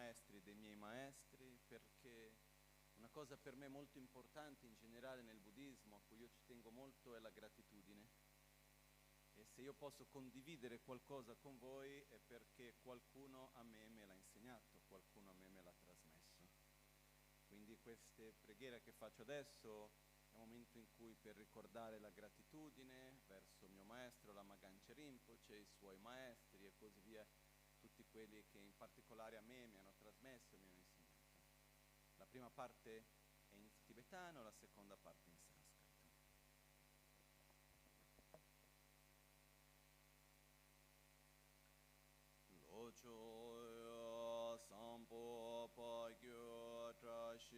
maestri e dei miei maestri, perché una cosa per me molto importante in generale nel buddismo, a cui io ci tengo molto, è la gratitudine. E se io posso condividere qualcosa con voi è perché qualcuno a me l'ha insegnato, qualcuno a me l'ha trasmesso. Quindi queste preghiere che faccio adesso è un momento in cui, per ricordare la gratitudine verso mio maestro Lama Michel Rinpoche, i suoi maestri e così via, tutti quelli che in particolare a me mi hanno trasmesso e mi hanno insegnato. La prima parte è in tibetano, la seconda parte in sanscrito. Locho sampo pa gyo tra shi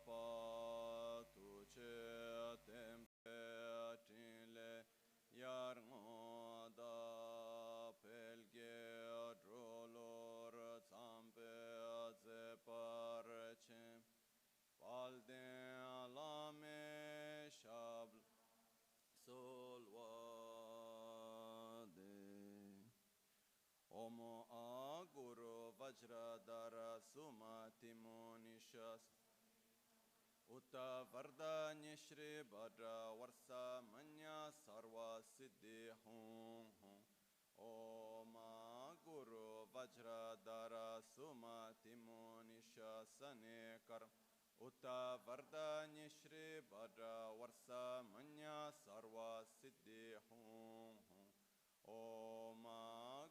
pa tu che tempe tinle yar ngo da pelge drolor zampe ze par chen palden lame shabl solwade Omo aguru vajradara sumati munishas Uta varda nishri badra varsa manya sarva siddhi hum hum Om aguru vajradara sumati munishas anekar Uta varda nishri badra varsa manya sarva siddhi hum hum Om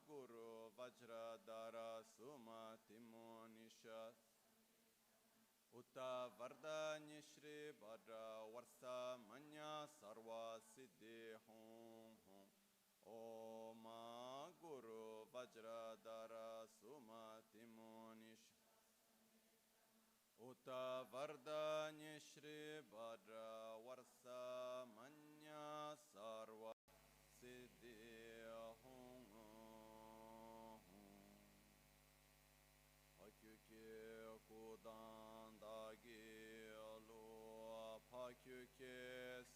Guru Vajradara Sumati Munisha Uta Varda Nishri Badra Varsa Manya Sarva Siddhi Hum Hum Om Guru Vajradara Sumati Munisha Uta Varda Nishri Badra Varsa Manya Sarva Siddhi Hum Pakyuke Kudan Dagi Lo Pakyuke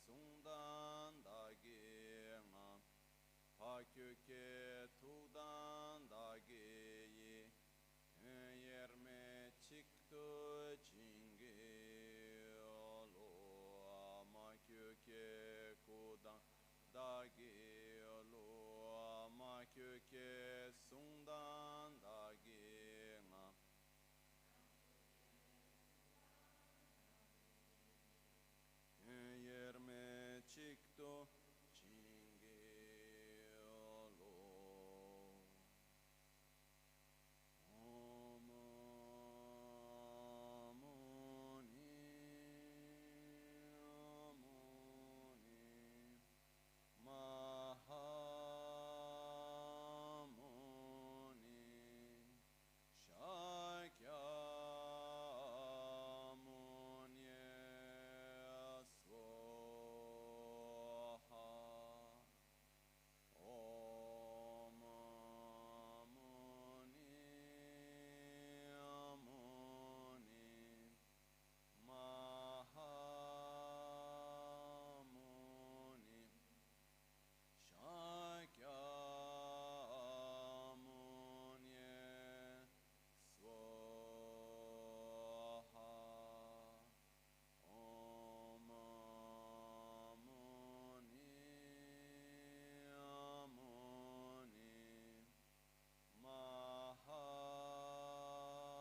Sundan Dagi Ngam Pakyuke Tudan Dagi Yerme Chikto Chingi Lo Makyuke Kudan Dagi lo ma kyuke sundan dagi ma yerme chikto chingi lo om Mahamuni Shakyamuni Swaha Om Muni Muni Mahamuni Shakyamuni Swaha Om Muni Muni Mahamuni Shakyamuni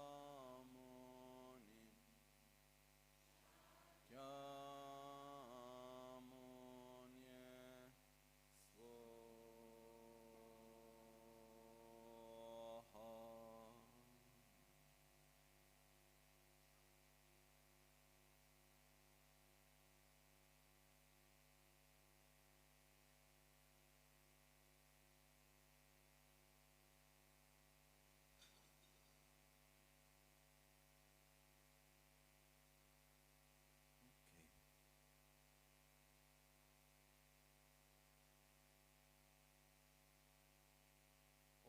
Ok.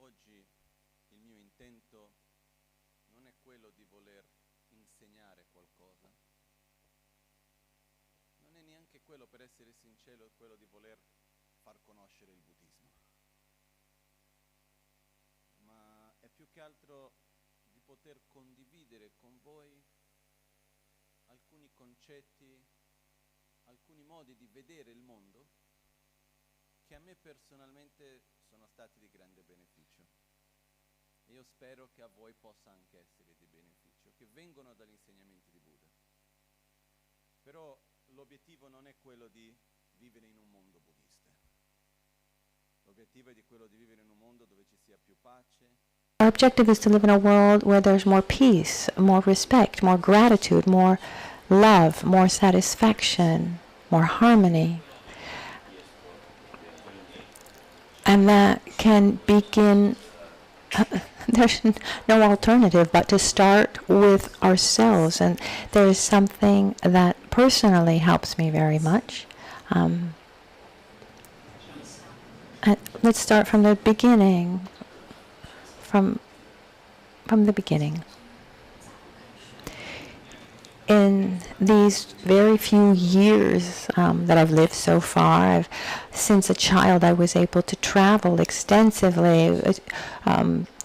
Oggi il mio intento non è quello di voler insegnare qualcosa, non è neanche quello, per essere sincero, quello di voler far conoscere il buddismo, ma è più che altro di poter condividere con voi alcuni concetti, alcuni modi di vedere il mondo che a me personalmente sono stati di grande beneficio. E io spero che a voi possa anche essere di beneficio, che vengono dagli insegnamenti di Buddha. Però l'obiettivo non è quello di vivere in un mondo buddista. L'obiettivo è di quello di vivere in un mondo dove ci sia più pace. Our objective is to live in a world where there's more peace, more respect, more gratitude, more love, more satisfaction, more harmony. And that can begin, there's no alternative but to start with ourselves. And there is something that personally helps me very much. And let's start from the beginning. From the beginning. In these very few years that I've lived so far, since a child I was able to travel extensively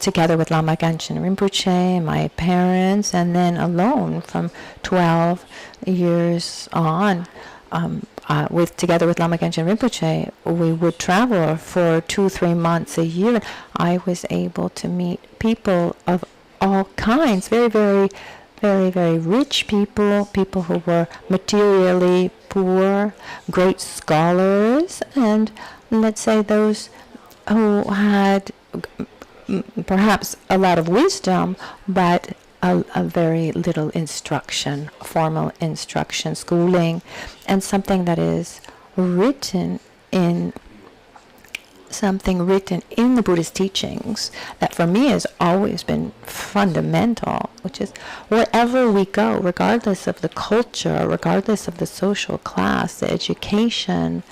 together with Lama Michel Rinpoche, my parents, and then alone from 12 years on. Together with Lama Michel Rinpoche, we would travel for 2-3 months a year. I was able to meet people of all kinds, very, very, very, very rich people, people who were materially poor, great scholars, and let's say those who had perhaps a lot of wisdom, but a very little instruction, formal instruction, schooling, and something that is written in the Buddhist teachings that for me has always been fundamental, which is wherever we go, regardless of the culture, regardless of the social class, the education,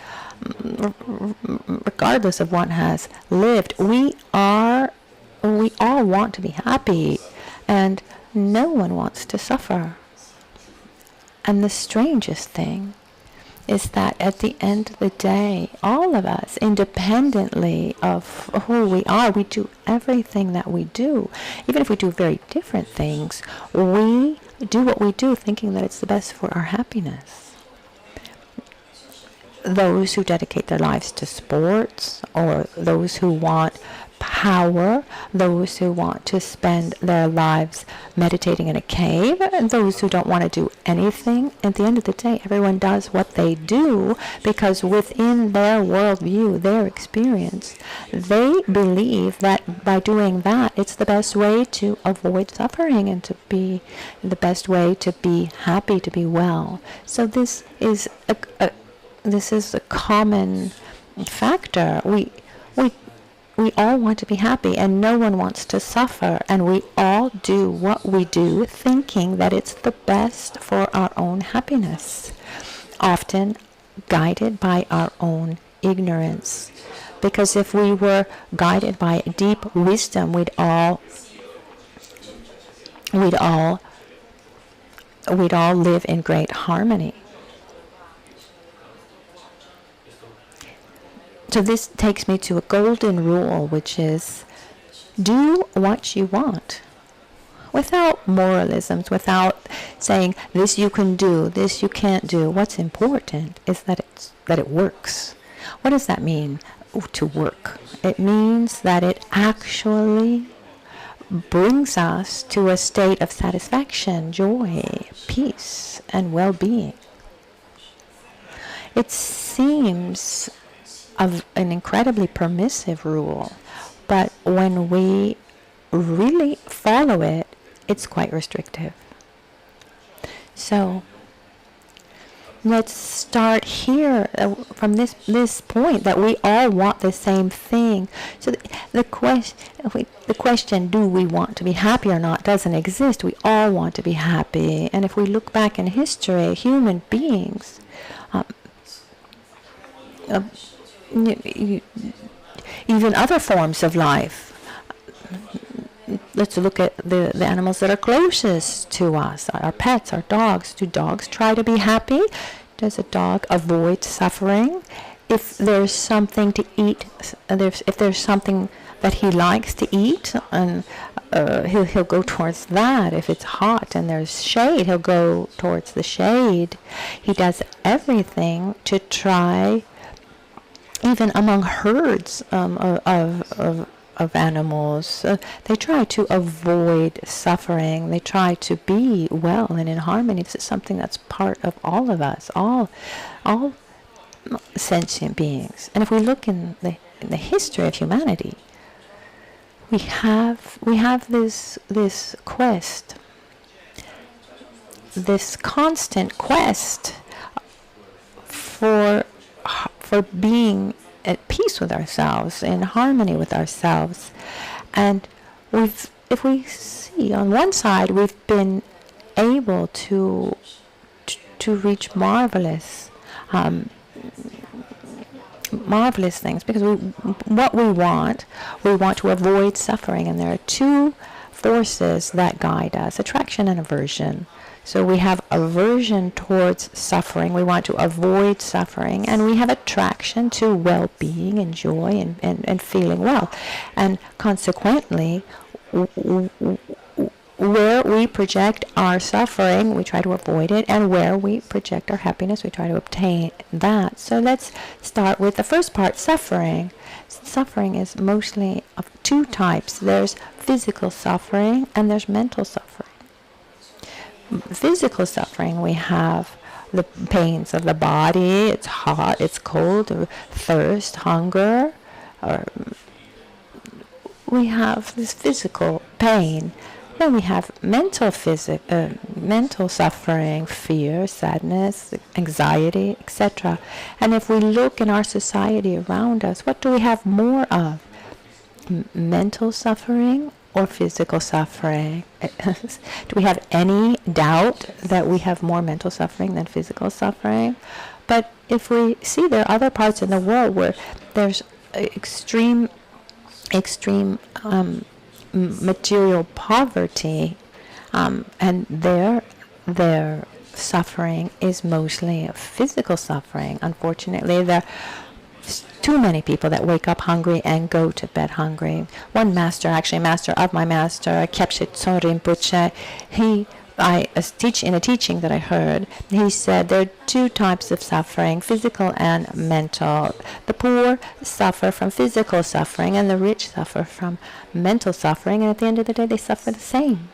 regardless of what has lived, we all want to be happy, and no one wants to suffer. And the strangest thing is that at the end of the day, all of us, independently of who we are, we do everything that we do. Even if we do very different things, we do what we do thinking that it's the best for our happiness. Those who dedicate their lives to sports, or those who want power, those who want to spend their lives meditating in a cave, and those who don't want to do anything. At the end of the day, everyone does what they do because within their worldview, their experience, they believe that by doing that, it's the best way to avoid suffering and to be the best way to be happy, to be well. So this is a common factor. We all want to be happy, and no one wants to suffer, and we all do what we do thinking that it's the best for our own happiness, often guided by our own ignorance. Because if we were guided by deep wisdom, we'd all live in great harmony. So this takes me to a golden rule, which is do what you want without moralisms, without saying this you can do, this you can't do. What's important is that it works. What does that mean, to work? It means that it actually brings us to a state of satisfaction, joy, peace, and well-being. It seems of an incredibly permissive rule, but when we really follow it, it's quite restrictive. So let's start here from this point that we all want the same thing. So the question, do we want to be happy or not, doesn't exist. We all want to be happy. And if we look back in history, human beings, even other forms of life. Let's look at the animals that are closest to us, our pets, our dogs. Do dogs try to be happy? Does a dog avoid suffering? If there's something to eat, if there's something that he likes to eat, and he'll go towards that. If it's hot and there's shade, he'll go towards the shade. He does everything to try, even among herds of animals, they try to avoid suffering. They try to be well and in harmony. This is something that's part of all of us, all sentient beings. And if we look in the history of humanity, we have this quest, this constant quest for being at peace with ourselves, in harmony with ourselves. And if we see on one side, we've been able to reach marvelous things, because what we want to avoid suffering. And there are two forces that guide us: attraction and aversion. So we have aversion towards suffering. We want to avoid suffering. And we have attraction to well-being and joy and feeling well. And consequently, where we project our suffering, we try to avoid it. And where we project our happiness, we try to obtain that. So let's start with the first part, suffering. Suffering is mostly of two types. There's physical suffering and there's mental suffering. Physical suffering, we have the pains of the body. It's hot, it's cold, or thirst, hunger. Or we have this physical pain. Then we have mental suffering, fear, sadness, anxiety, etc. And if we look in our society around us, what do we have more of? Mental suffering or physical suffering? Do we have any doubt that we have more mental suffering than physical suffering? But if we see there are other parts in the world where there's extreme material poverty, and their suffering is mostly physical suffering. Unfortunately, there too many people that wake up hungry and go to bed hungry. One master, actually master of my master, NgalSo Rinpoche, in a teaching that I heard, he said there are two types of suffering, physical and mental. The poor suffer from physical suffering and the rich suffer from mental suffering, and at the end of the day they suffer the same.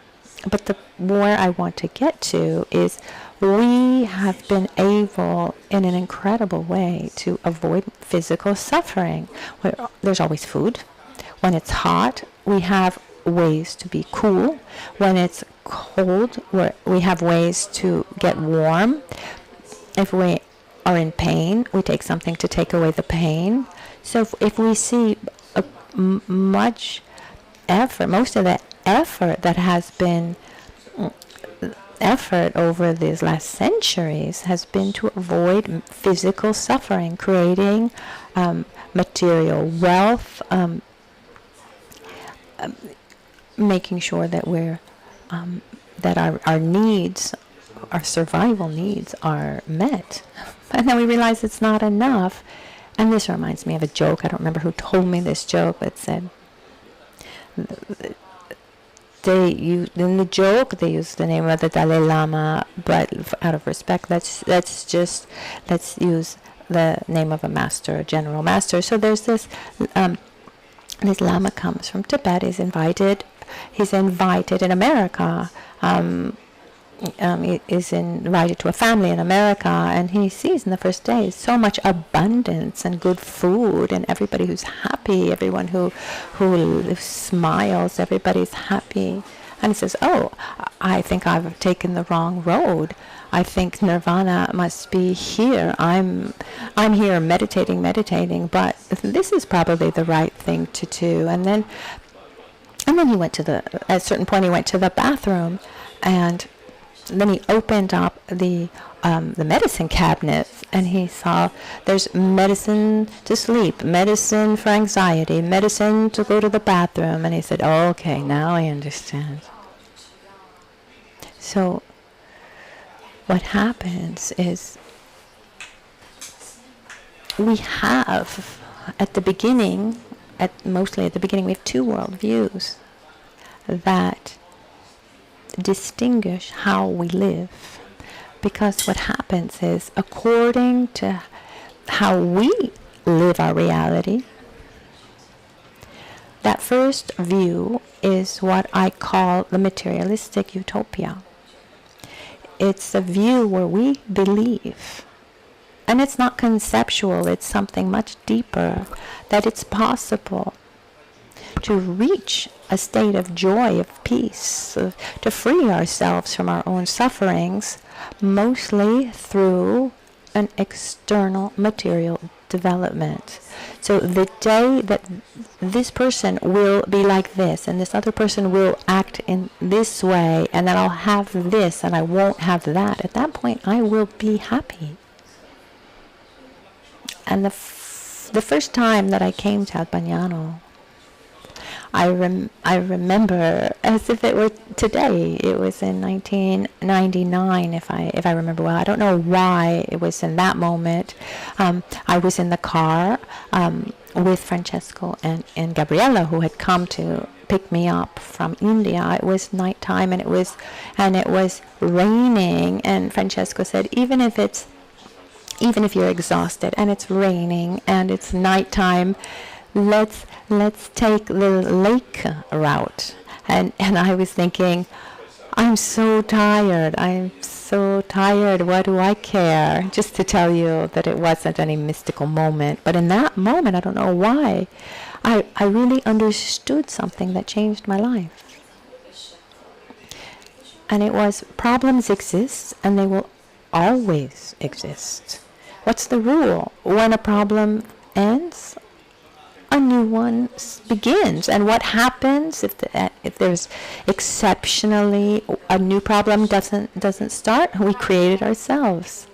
But where I want to get to is we have been able in an incredible way to avoid physical suffering. There's always food. When it's hot, we have ways to be cool. When it's cold, we have ways to get warm. If we are in pain, we take something to take away the pain. So if we see much effort, most of the effort that has been effort over these last centuries has been to avoid physical suffering, creating material wealth, making sure that that our needs, our survival needs, are met. And then we realize it's not enough. And this reminds me of a joke. I don't remember who told me this joke, but it said in the joke they use the name of the Dalai Lama, but out of respect, let's use the name of a master, a general master. So there's this Lama comes from Tibet. He's invited in America. He is invited to a family in America, and he sees in the first day so much abundance and good food, and everybody who's happy, everyone who smiles, everybody's happy. And he says, "Oh, I think I've taken the wrong road. I think nirvana must be here. I'm here meditating, but this is probably the right thing to do." And then he went at a certain point he went to the bathroom, and then he opened up the medicine cabinet, and he saw there's medicine to sleep, medicine for anxiety, medicine to go to the bathroom. And he said, "Oh, okay, now I understand." So what happens is we have mostly at the beginning we have two world views. that distinguish how we live. Because what happens is, according to how we live our reality, that first view is what I call the materialistic utopia. It's a view where we believe, and it's not conceptual, it's something much deeper, that it's possible to reach a state of joy, of peace, to free ourselves from our own sufferings, mostly through an external material development. So the day that this person will be like this, and this other person will act in this way, and then I'll have this and I won't have that, at that point I will be happy. And the first time that I came to Albagnano, I remember as if it were today. It was in 1999, if I remember well. I don't know why it was in that moment. I was in the car with Francesco and Gabriella, who had come to pick me up from India. It was nighttime, and it was raining. And Francesco said, even if you're exhausted and it's raining and it's nighttime, let's take the lake route. And I was thinking, I'm so tired, what do I care? Just to tell you that it wasn't any mystical moment. But in that moment, I don't know why, I really understood something that changed my life. And it was, problems exist and they will always exist. What's the rule? When a problem ends, a new one begins. And what happens if there's exceptionally a new problem doesn't start? We create it ourselves.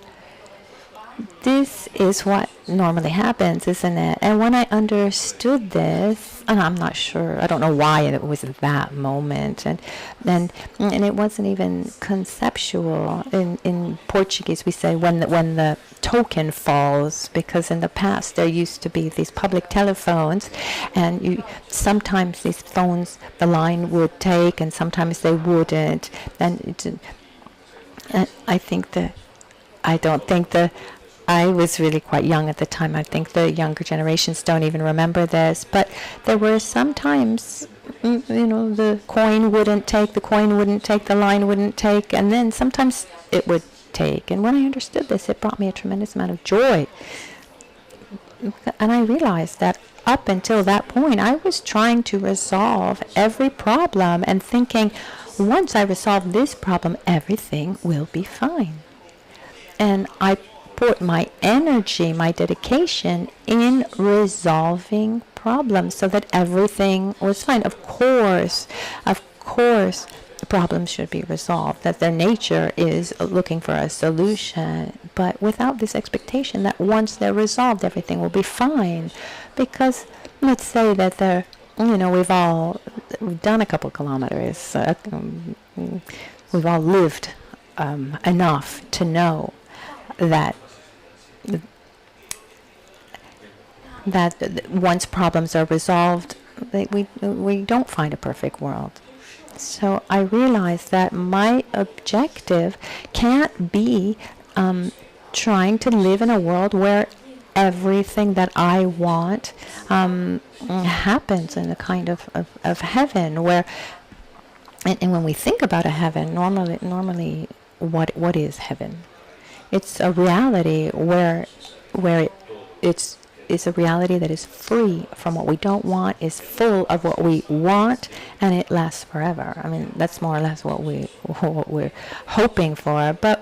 This is what normally happens, isn't it? And when I understood this, and I'm not sure, I don't know why it was that moment, and it wasn't even conceptual. In Portuguese we say when the token falls, because in the past there used to be these public telephones, and sometimes these phones the line would take and sometimes they wouldn't, and I was really quite young at the time. I think the younger generations don't even remember this. But there were some times, the coin wouldn't take, the line wouldn't take, and then sometimes it would take. And when I understood this, it brought me a tremendous amount of joy. And I realized that up until that point, I was trying to resolve every problem and thinking, once I resolve this problem, everything will be fine. And I put my energy, my dedication in resolving problems so that everything was fine. Of course, problems should be resolved, that their nature is looking for a solution, but without this expectation that once they're resolved, everything will be fine. Because let's say that we've done a couple kilometers, we've all lived enough to know that once problems are resolved, we don't find a perfect world. So I realized that my objective can't be trying to live in a world where everything that I want happens in a kind of heaven, where and when we think about a heaven, normally what is heaven? It's a reality where it's a reality that is free from what we don't want, is full of what we want, and it lasts forever. I mean, that's more or less what we're hoping for. But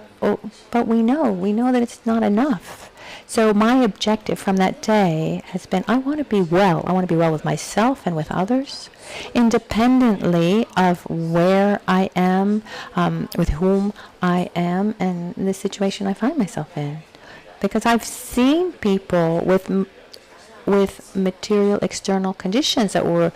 we know that it's not enough. So my objective from that day has been, I want to be well. I want to be well with myself and with others, independently of where I am, with whom I am, and the situation I find myself in. Because I've seen people with material external conditions that were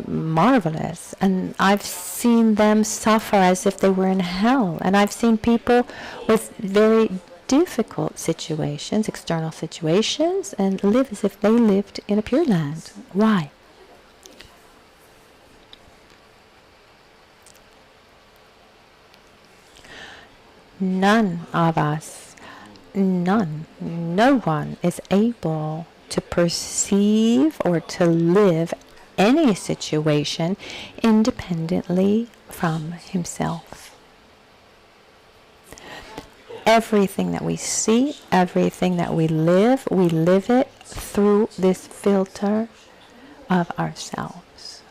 marvelous, and I've seen them suffer as if they were in hell, and I've seen people with very difficult situations, external situations, and live as if they lived in a pure land. Why? None of us, no one is able to perceive or to live any situation independently from himself. Everything that we see, everything that we live it through this filter of ourselves.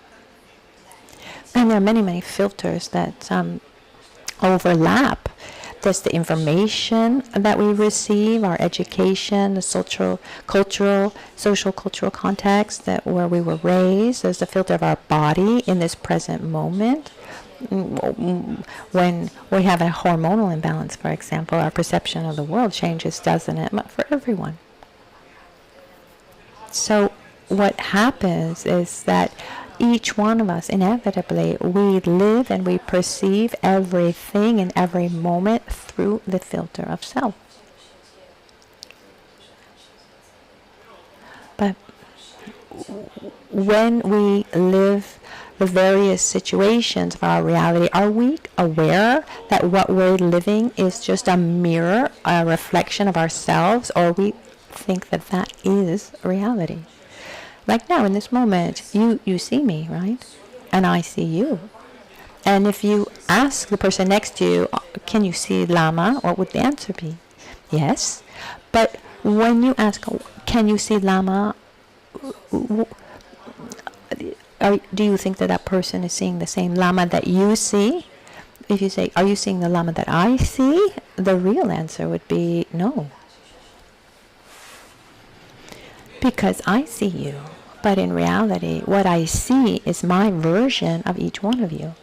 And there are many, many filters that overlap. There's the information that we receive, our education, the social, cultural context where we were raised. There's the filter of our body in this present moment. When we have a hormonal imbalance, for example, our perception of the world changes, doesn't it? For everyone. So what happens is that each one of us, inevitably, we live and we perceive everything in every moment through the filter of self. But when we live the various situations of our reality, are we aware that what we're living is just a mirror, a reflection of ourselves, or we think that that is reality? Like now, in this moment, you see me, right? And I see you. And if you ask the person next to you, can you see Lama? What would the answer be? Yes. But when you ask, can you see Lama? Do you think that that person is seeing the same Lama that you see? If you say, are you seeing the Lama that I see? The real answer would be no. Because I see you. But in reality, what I see is my version of each one of you.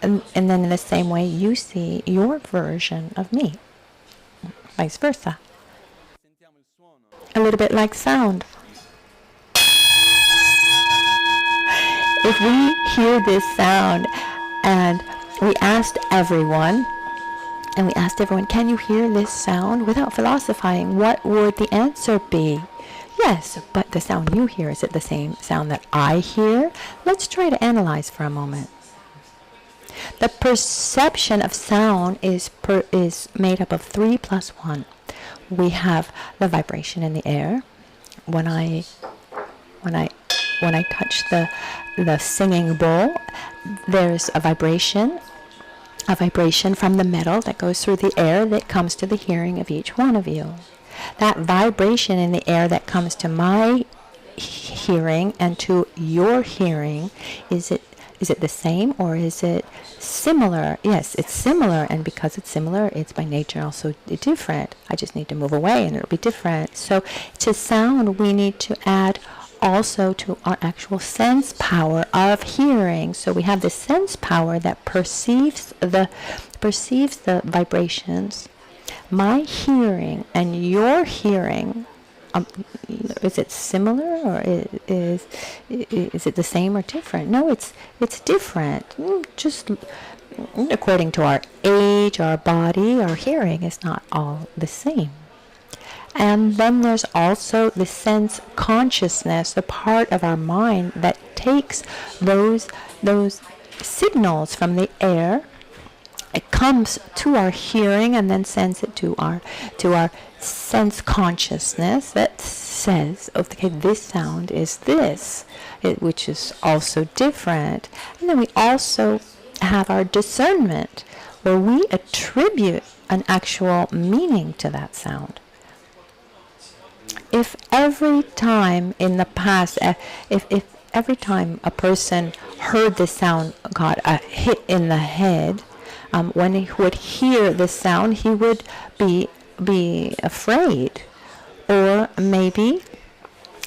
And then in the same way, you see your version of me. Vice versa. A little bit like sound. If we hear this sound and we asked everyone, can you hear this sound? Without philosophizing, what would the answer be? Yes, but the sound you hear, is it the same sound that I hear? Let's try to analyze for a moment. The perception of sound is made up of 3 plus 1. We have the vibration in the air. When I touch the singing bowl, there's a vibration from the metal that goes through the air that comes to the hearing of each one of you. That vibration in the air that comes to my hearing and to your hearing, is it the same or is it similar? Yes, it's similar, and because it's similar, it's by nature also different. I just need to move away and it'll be different. So to sound, we need to add also to our actual sense power of hearing. So we have the sense power that perceives the vibrations. My hearing and your hearing, is it similar or is it the same or different? No, it's different. Just according to our age, our body, our hearing is not all the same. And then there's also the sense consciousness, the part of our mind that takes those signals from the air. It comes to our hearing and then sends it to our sense consciousness that says, okay, this sound is this, which is also different. And then we also have our discernment, where we attribute an actual meaning to that sound. If every time in the past, if every time a person heard the sound, got a hit in the head, when he would hear the sound, he would be afraid. Or maybe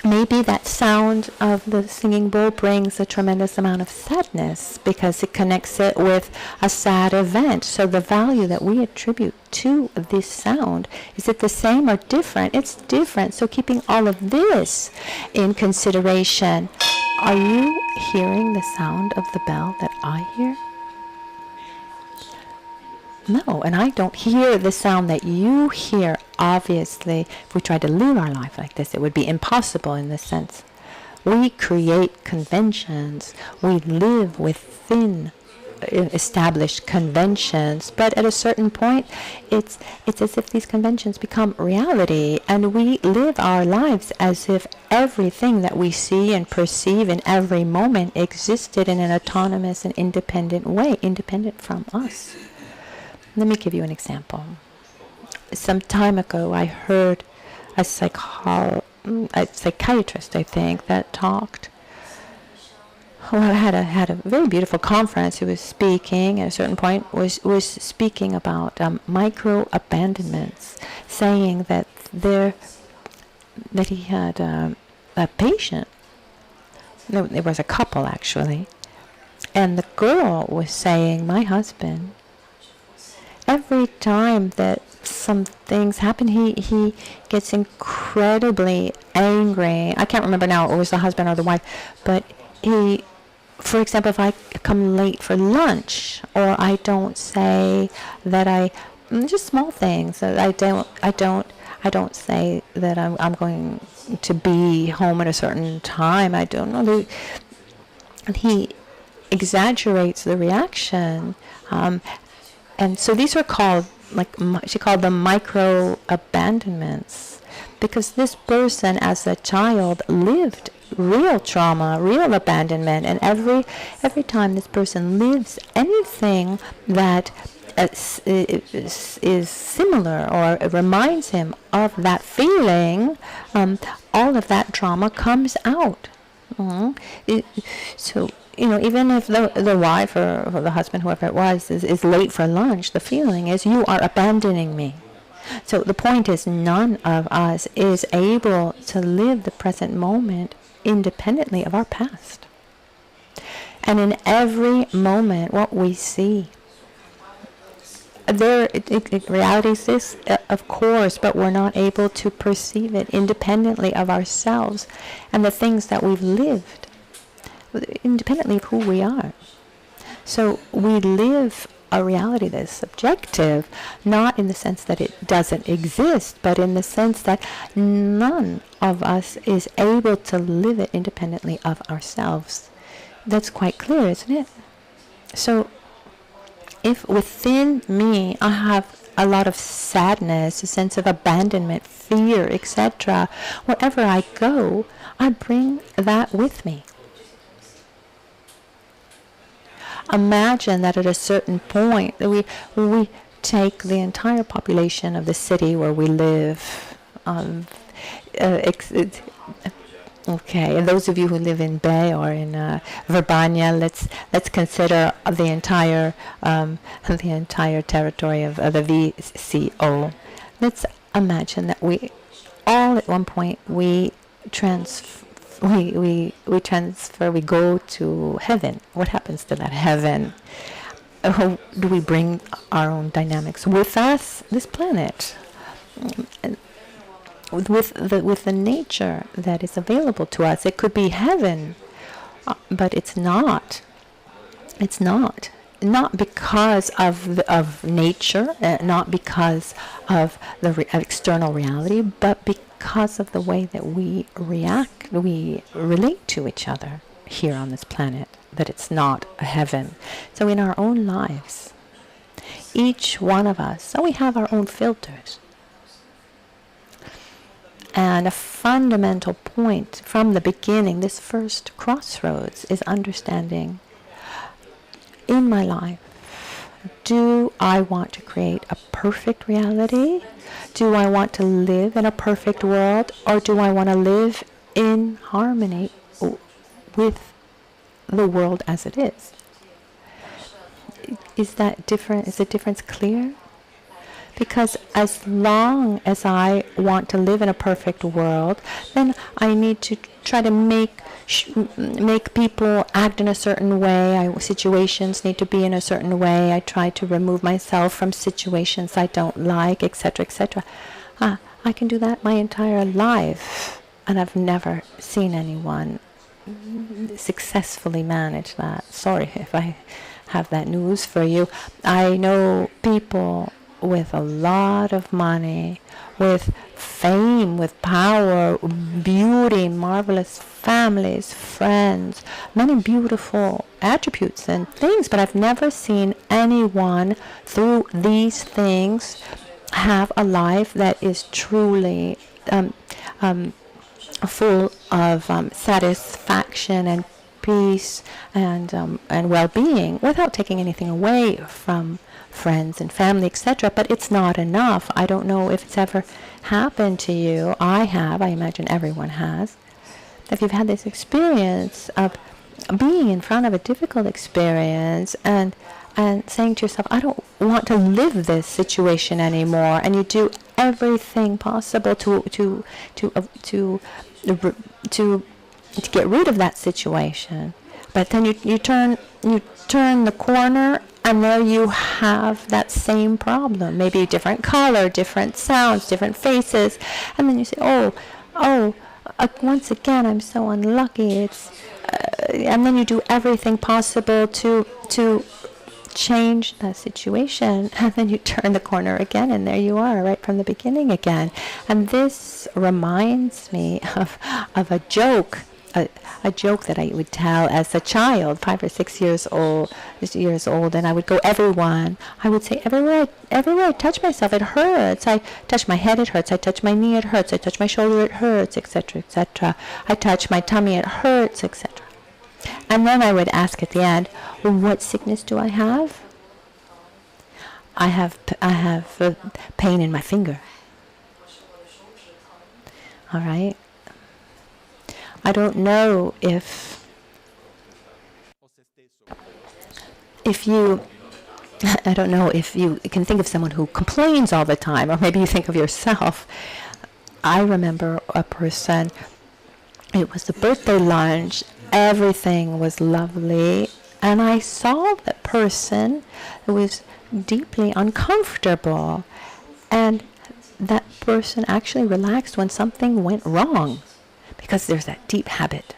that sound of the singing bowl brings a tremendous amount of sadness because it connects it with a sad event. So the value that we attribute to this sound, is it the same or different? It's different. So keeping all of this in consideration, are you hearing the sound of the bell that I hear? No, and I don't hear the sound that you hear. Obviously, if we tried to live our life like this, it would be impossible in this sense. We create conventions. We live within established conventions, but at a certain point, it's as if these conventions become reality, and we live our lives as if everything that we see and perceive in every moment existed in an autonomous and independent way, independent from us. Let me give you an example. Some time ago, I heard a psychiatrist, I think, that talked. Well, I had a very beautiful conference. He was speaking at a certain point, was speaking about micro abandonments, saying that he had a patient. No, it was a couple actually, and the girl was saying, "My husband, every time that some things happen, he gets incredibly angry." I can't remember now, it was the husband or the wife, but he, for example, if I come late for lunch, or I don't say that just small things, that I don't say that I'm going to be home at a certain time. I don't know. And he exaggerates the reaction, and so these are called, she called them micro abandonments, because this person as a child lived real trauma, real abandonment, and every time this person lives anything that is similar or reminds him of that feeling, all of that trauma comes out. So, even if the wife or the husband, whoever it was, is late for lunch, the feeling is, you are abandoning me. So the point is, none of us is able to live the present moment independently of our past. And in every moment, what we see, reality exists, of course, but we're not able to perceive it independently of ourselves and the things that we've lived, independently of who we are. So we live a reality that is subjective, not in the sense that it doesn't exist, but in the sense that none of us is able to live it independently of ourselves. That's quite clear, isn't it? So if within me I have a lot of sadness, a sense of abandonment, fear, etc., wherever I go, I bring that with me. Imagine that at a certain point that we take the entire population of the city where we live. Okay, and those of you who live in Bay or in Verbania, let's consider the entire territory of the VCO. Let's imagine that we all at one point we go to heaven. What happens to that heaven? Do we bring our own dynamics with us, this planet? With the nature that is available to us, it could be heaven, but it's not. It's not. Not because of nature, not because of the external reality, but because of the way that we react, we relate to each other here on this planet, that it's not a heaven. So in our own lives, each one of us, so we have our own filters. And a fundamental point from the beginning, this first crossroads, is understanding, in my life, do I want to create a perfect reality? Do I want to live in a perfect world? Or do I want to live in harmony with the world as it is? Is that different? Is the difference clear? Because as long as I want to live in a perfect world, then I need to try to make people act in a certain way. Situations need to be in a certain way. I try to remove myself from situations I don't like, etc., etc. I can do that my entire life, and I've never seen anyone successfully manage that. Sorry if I have that news for you. I know people with a lot of money, with fame, with power, beauty, marvelous families, friends, many beautiful attributes and things, but I've never seen anyone through these things have a life that is truly full of satisfaction and peace and well-being, without taking anything away from friends and family, etc. But it's not enough. I don't know if it's ever happened to you. I have. I imagine everyone has. If you've had this experience of being in front of a difficult experience and saying to yourself, I don't want to live this situation anymore, and you do everything possible to get rid of that situation, but then you turn the corner, and there you have that same problem, maybe different color, different sounds, different faces, and then you say, once again, I'm so unlucky. It's and then you do everything possible to change that situation, and then you turn the corner again, and there you are, right from the beginning again. And this reminds me of a joke. A joke that I would tell as a child, 5 or 6 years old, and I would go, I would say, everywhere I touch myself, it hurts. I touch my head, it hurts. I touch my knee, it hurts. I touch my shoulder, it hurts, etc., etc. I touch my tummy, it hurts, etc. And then I would ask at the end, what sickness do I have? I have pain in my finger. All right. I don't know if you can think of someone who complains all the time, or maybe you think of yourself. I remember a person, it was the birthday lunch, everything was lovely, and I saw that person who was deeply uncomfortable, and that person actually relaxed when something went wrong, because there's that deep habit.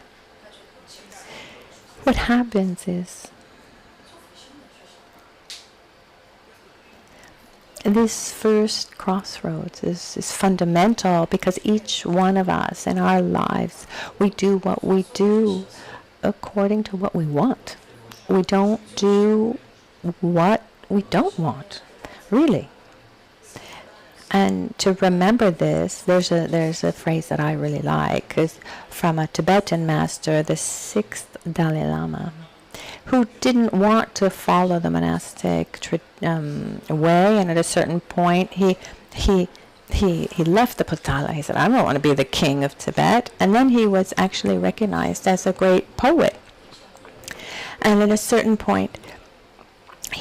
What happens is this first crossroads is fundamental, because each one of us in our lives, we do what we do according to what we want. We don't do what we don't want, really. And to remember this, there's a phrase that I really like, is from a Tibetan master, the 6th Dalai Lama, who didn't want to follow the monastic way, and at a certain point he left the Potala. He said, I don't want to be the king of Tibet. And then he was actually recognized as a great poet. And at a certain point,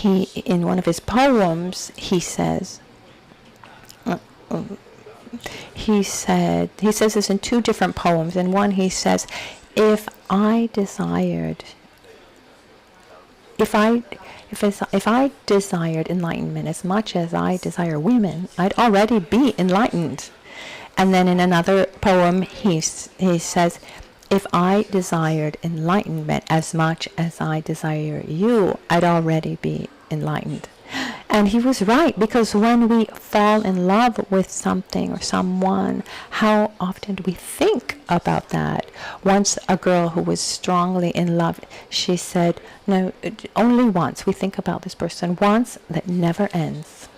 in one of his poems, he says this in 2 different poems. In one he says, if I desired enlightenment as much as I desire women, I'd already be enlightened. And then in another poem he says, if I desired enlightenment as much as I desire you, I'd already be enlightened. And he was right, because when we fall in love with something or someone, how often do we think about that? Once a girl who was strongly in love, she said, no, only once we think about this person, once, that never ends.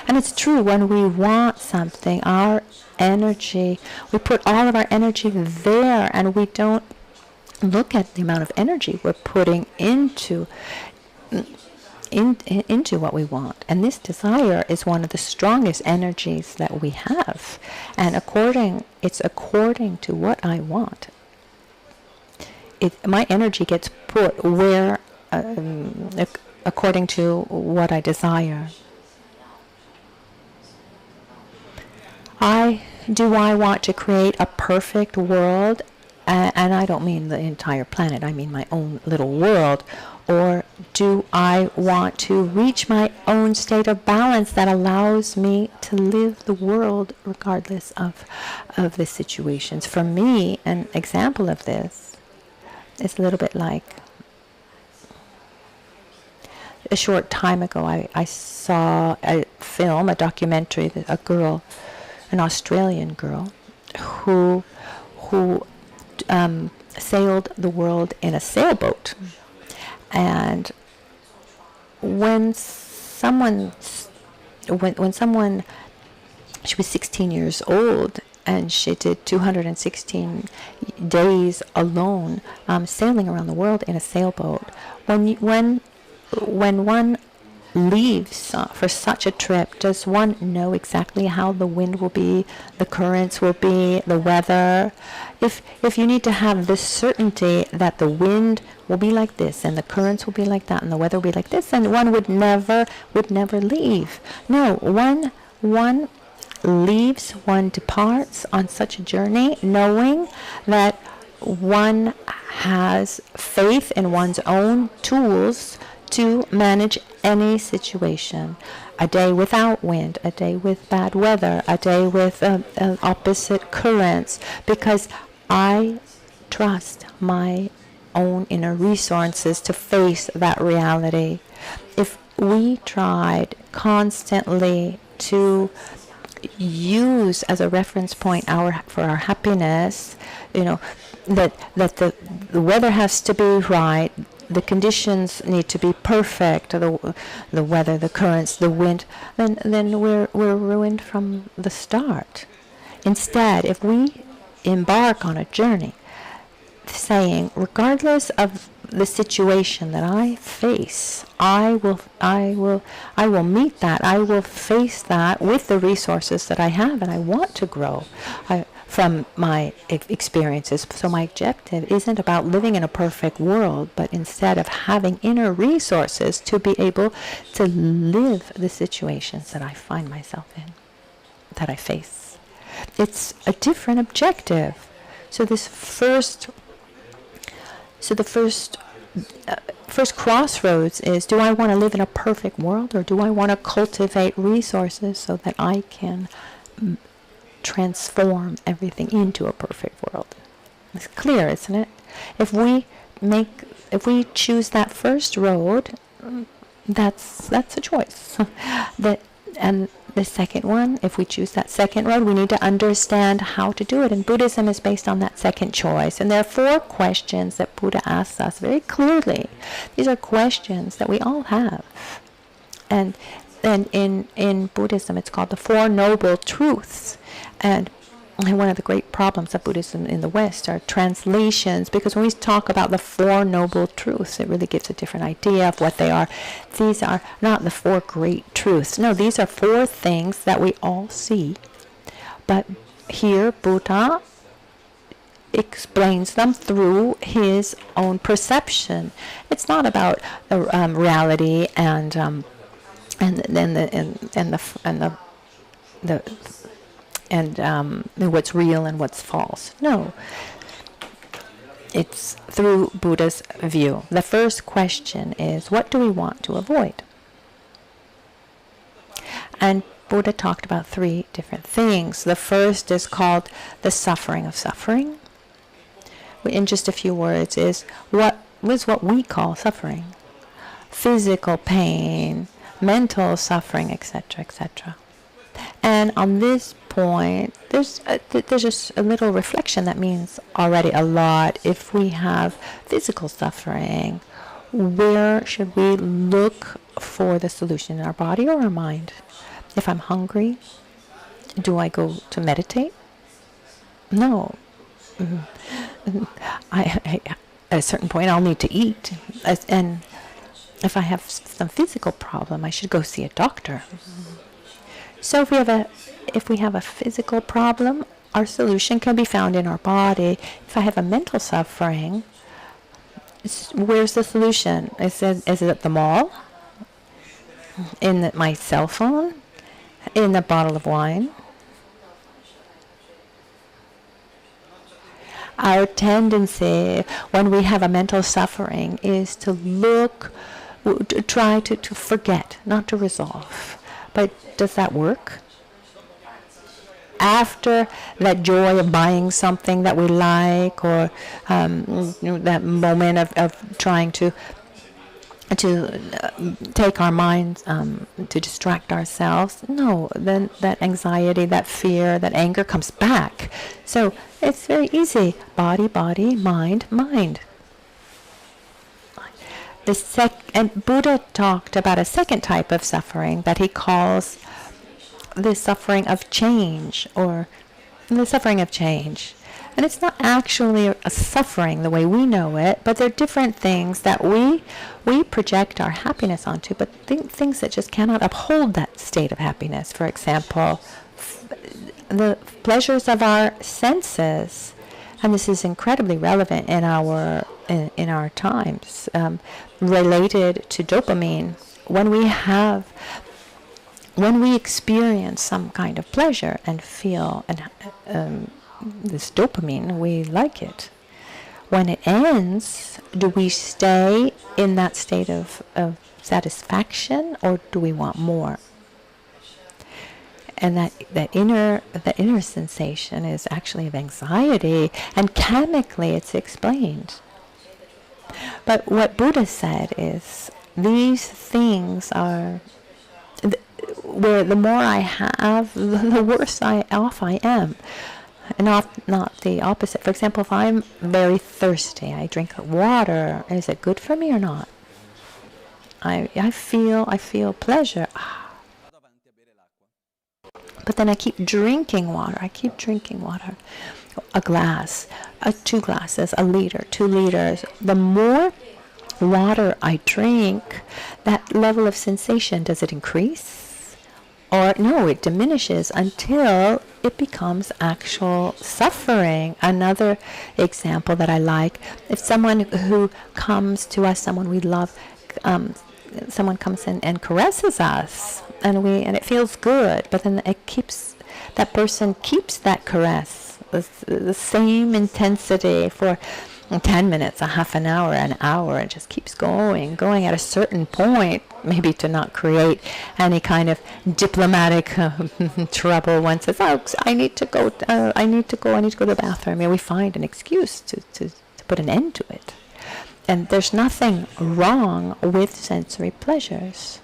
And it's true, when we want something, our energy, we put all of our energy there, and we don't look at the amount of energy we're putting into what we want. And this desire is one of the strongest energies that we have. And it's according to what I want. My energy gets put where, according to what I desire. Do I want to create a perfect world? And I don't mean the entire planet, I mean my own little world. Or do I want to reach my own state of balance that allows me to live the world regardless of the situations? For me, an example of this is a little bit like, a short time ago I saw film, a documentary, a girl, an Australian girl, who sailed the world in a sailboat. And when someone, she was 16 years old, and she did 216 days alone, sailing around the world in a sailboat. When one leaves for such a trip, does one know exactly how the wind will be, the currents will be, the weather? If you need to have this certainty that the wind will be like this, and the currents will be like that, and the weather will be like this, then one would never leave. No, one leaves, one departs on such a journey, knowing that one has faith in one's own tools to manage any situation. A day without wind, a day with bad weather, a day with opposite currents, because I trust my own inner resources to face that reality. If we tried constantly to use as a reference point for our happiness, that the weather has to be right, the conditions need to be perfect, the weather, the currents, the wind, then we're ruined from the start. Instead, if we embark on a journey saying, regardless of the situation that I face, I will meet that. I will face that with the resources that I have, and I want to grow from my experiences. So my objective isn't about living in a perfect world, but instead of having inner resources to be able to live the situations that I find myself in, that I face. It's a different objective. So the first crossroads is, do I want to live in a perfect world, or do I want to cultivate resources so that I can transform everything into a perfect world? It's clear, isn't it? If we choose that first road, that's a choice. And the second one, if we choose that second road, we need to understand how to do it. And Buddhism is based on that second choice. And there are 4 questions that Buddha asks us very clearly. These are questions that we all have. And in Buddhism, it's called the 4 Noble Truths. And one of the great problems of Buddhism in the West are translations, because when we talk about the 4 Noble Truths, it really gives a different idea of what they are. These are not the 4 great truths. No, these are 4 things that we all see. But here, Buddha explains them through his own perception. It's not about reality and what's real and what's false. No. It's through Buddha's view. The first question is, what do we want to avoid? And Buddha talked about 3 different things. The first is called the suffering of suffering. In just a few words, is what we call suffering. Physical pain, mental suffering, etc., etc. And on this point, there's just a little reflection that means already a lot. If we have physical suffering, where should we look for the solution, in our body or our mind? If I'm hungry, do I go to meditate? No. At a certain point, I'll need to eat. And if I have some physical problem, I should go see a doctor. So if we have a physical problem, our solution can be found in our body. If I have a mental suffering, where's the solution? Is it at the mall? In my cell phone? In a bottle of wine? Our tendency when we have a mental suffering is to try to forget, not to resolve. But does that work? After that joy of buying something that we like, or that moment of trying to take our minds to distract ourselves. No, then that anxiety, that fear, that anger comes back. So it's very easy. Body, body, mind, mind. And Buddha talked about a second type of suffering that he calls the suffering of change, or the suffering of change. And it's not actually a suffering the way we know it, but they're different things that we project our happiness onto, but things that just cannot uphold that state of happiness. For example, the pleasures of our senses, and this is incredibly relevant in our times, related to dopamine. When we experience some kind of pleasure and feel this dopamine, we like it. When it ends, do we stay in that state of satisfaction, or do we want more? And that inner sensation is actually of anxiety, and chemically it's explained. But what Buddha said is these things are where the more I have, the worse off I am. And not the opposite. For example, if I'm very thirsty, I drink water. Is it good for me or not? I feel pleasure. But then I keep drinking water. A glass, 2 glasses, a liter, 2 liters. The more water I drink, that level of sensation, does it increase? Or no, it diminishes until it becomes actual suffering. Another example that I like, if someone who comes to us, someone we love, someone comes in and caresses us, and it feels good, but then that person keeps that caress, the same intensity for 10 minutes, a half an hour, an hour. It just keeps going at a certain point, maybe to not create any kind of diplomatic trouble. One says, oh, I need to go to the bathroom. And we find an excuse to put an end to it. And there's nothing wrong with sensory pleasures.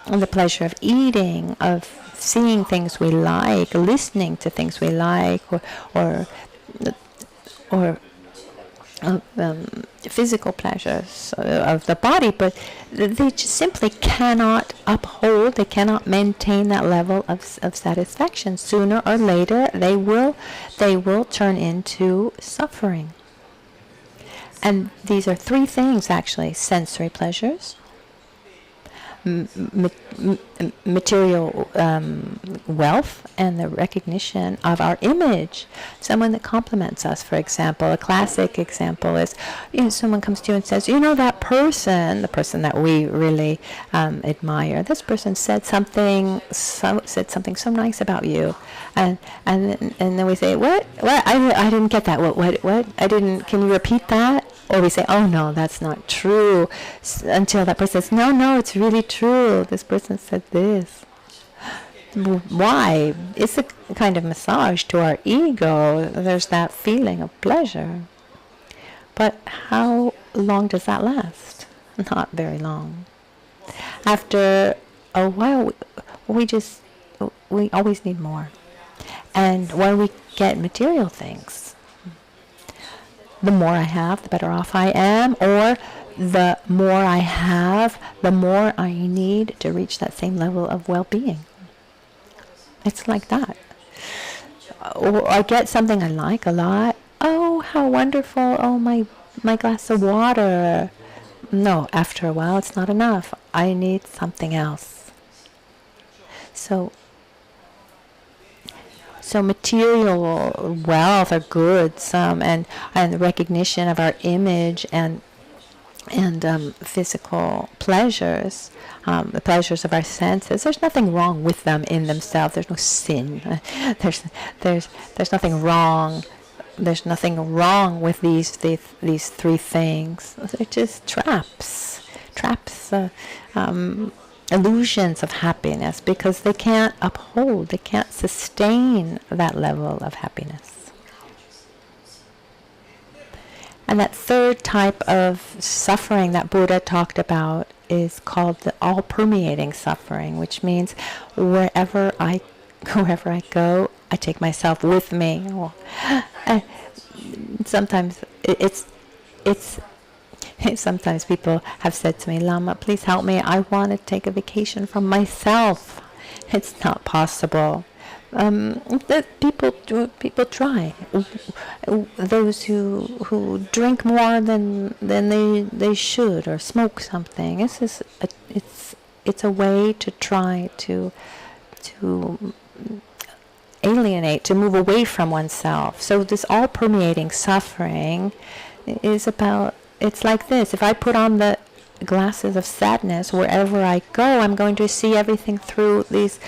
And the pleasure of eating, of seeing things we like, listening to things we like, or physical pleasures of the body, but they just simply cannot uphold, they cannot maintain that level of satisfaction. Sooner or later, they will turn into suffering. And these are 3 things, actually: sensory pleasures, material wealth, and the recognition of our image. Someone that compliments us, for example. A classic example is, someone comes to you and says, that person, the person that we really admire, this person said something so nice about you, and then we say, what? I didn't get that. What? I didn't. Can you repeat that? Or we say, oh no, that's not true, until that person says, no, it's really true. This person said this. Why? It's a kind of massage to our ego. There's that feeling of pleasure. But how long does that last? Not very long. After a while, we always need more. And when we get material things, the more I have, the better off I am, or the more I have, the more I need to reach that same level of well-being. It's like that. Or I get something I like a lot. Oh, how wonderful. Oh, my glass of water. No, after a while, it's not enough. I need something else. So material wealth or goods, and the recognition of our image and physical pleasures, the pleasures of our senses. There's nothing wrong with them in themselves. There's no sin. There's nothing wrong. There's nothing wrong with these 3 things. They're just traps. Illusions of happiness, because they can't uphold, they can't sustain that level of happiness. And that third type of suffering that Buddha talked about is called the all-permeating suffering, which means wherever I go, I take myself with me. Sometimes sometimes people have said to me, Lama, please help me. I want to take a vacation from myself. It's not possible. People try. Those who drink more than they should, or smoke something. It's a way to try to alienate, to move away from oneself. So this all-permeating suffering is about. It's like this. If I put on the glasses of sadness wherever I go, I'm going to see everything through these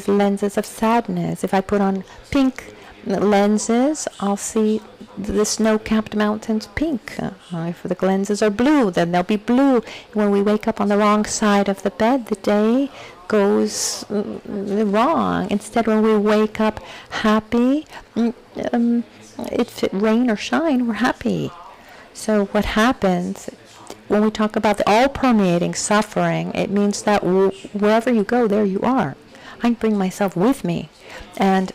lenses of sadness. If I put on pink lenses, I'll see the snow-capped mountains pink. If the lenses are blue, then they'll be blue. When we wake up on the wrong side of the bed, the day goes wrong. Instead, when we wake up happy, if it rain or shine, we're happy. So what happens when we talk about the all-permeating suffering, it means that wherever you go, there you are. I can bring myself with me. And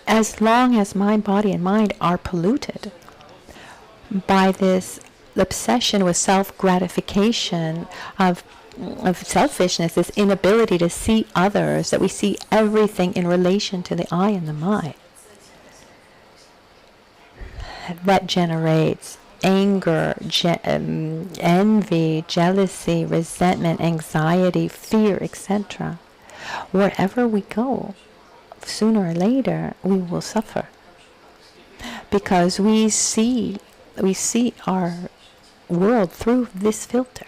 as long as my body and mind are polluted by this obsession with self-gratification, of selfishness, this inability to see others, that we see everything in relation to the I and the my, that generates anger, envy, jealousy, resentment, anxiety, fear, etc. Wherever we go, sooner or later, we will suffer. Because we see our world through this filter,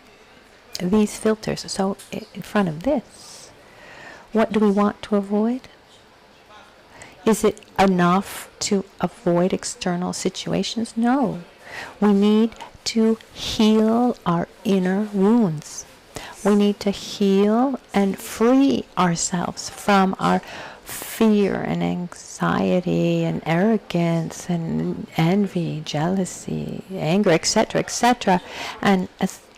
these filters. So in front of this, what do we want to avoid? Is it enough to avoid external situations? No. We need to heal our inner wounds. We need to heal and free ourselves from our fear and anxiety and arrogance and envy, jealousy, anger, etc., etc. And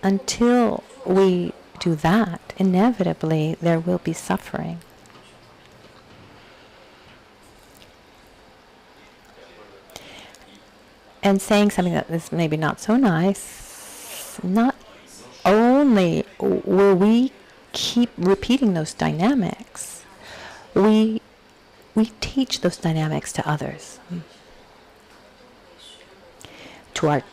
until we do that, inevitably there will be suffering. And saying something that is maybe not so nice, not only will we keep repeating those dynamics, we teach those dynamics to others, to our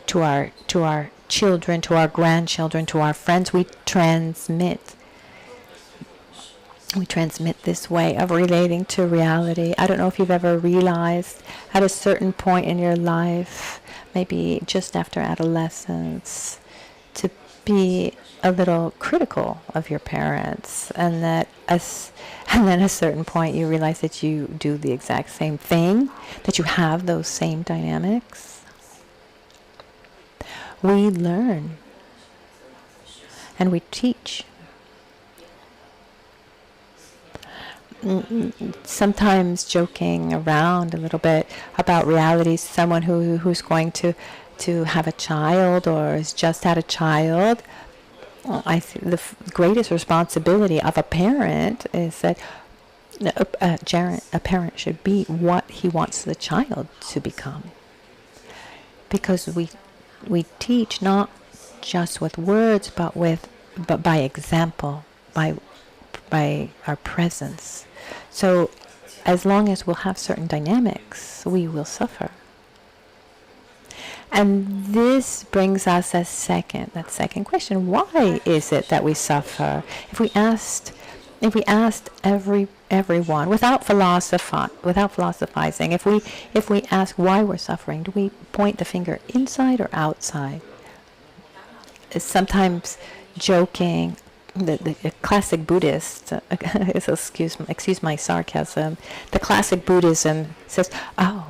children, to our grandchildren, to our friends. We transmit this way of relating to reality. I don't know if you've ever realized at a certain point in your life, maybe just after adolescence, to be a little critical of your parents, and then at a certain point you realize that you do the exact same thing, that you have those same dynamics. We learn and we teach. Sometimes joking around a little bit about reality, someone who's going to have a child or has just had a child, I think the greatest responsibility of a parent is that a parent should be what he wants the child to become. Because we teach not just with words, but by example, by our presence. So as long as we'll have certain dynamics, we will suffer. And this brings us that second question: why is it that we suffer? If we asked everyone without philosophizing, if we ask why we're suffering, do we point the finger inside or outside? Sometimes joking. The classic Buddhist, excuse my sarcasm, the classic Buddhism says, why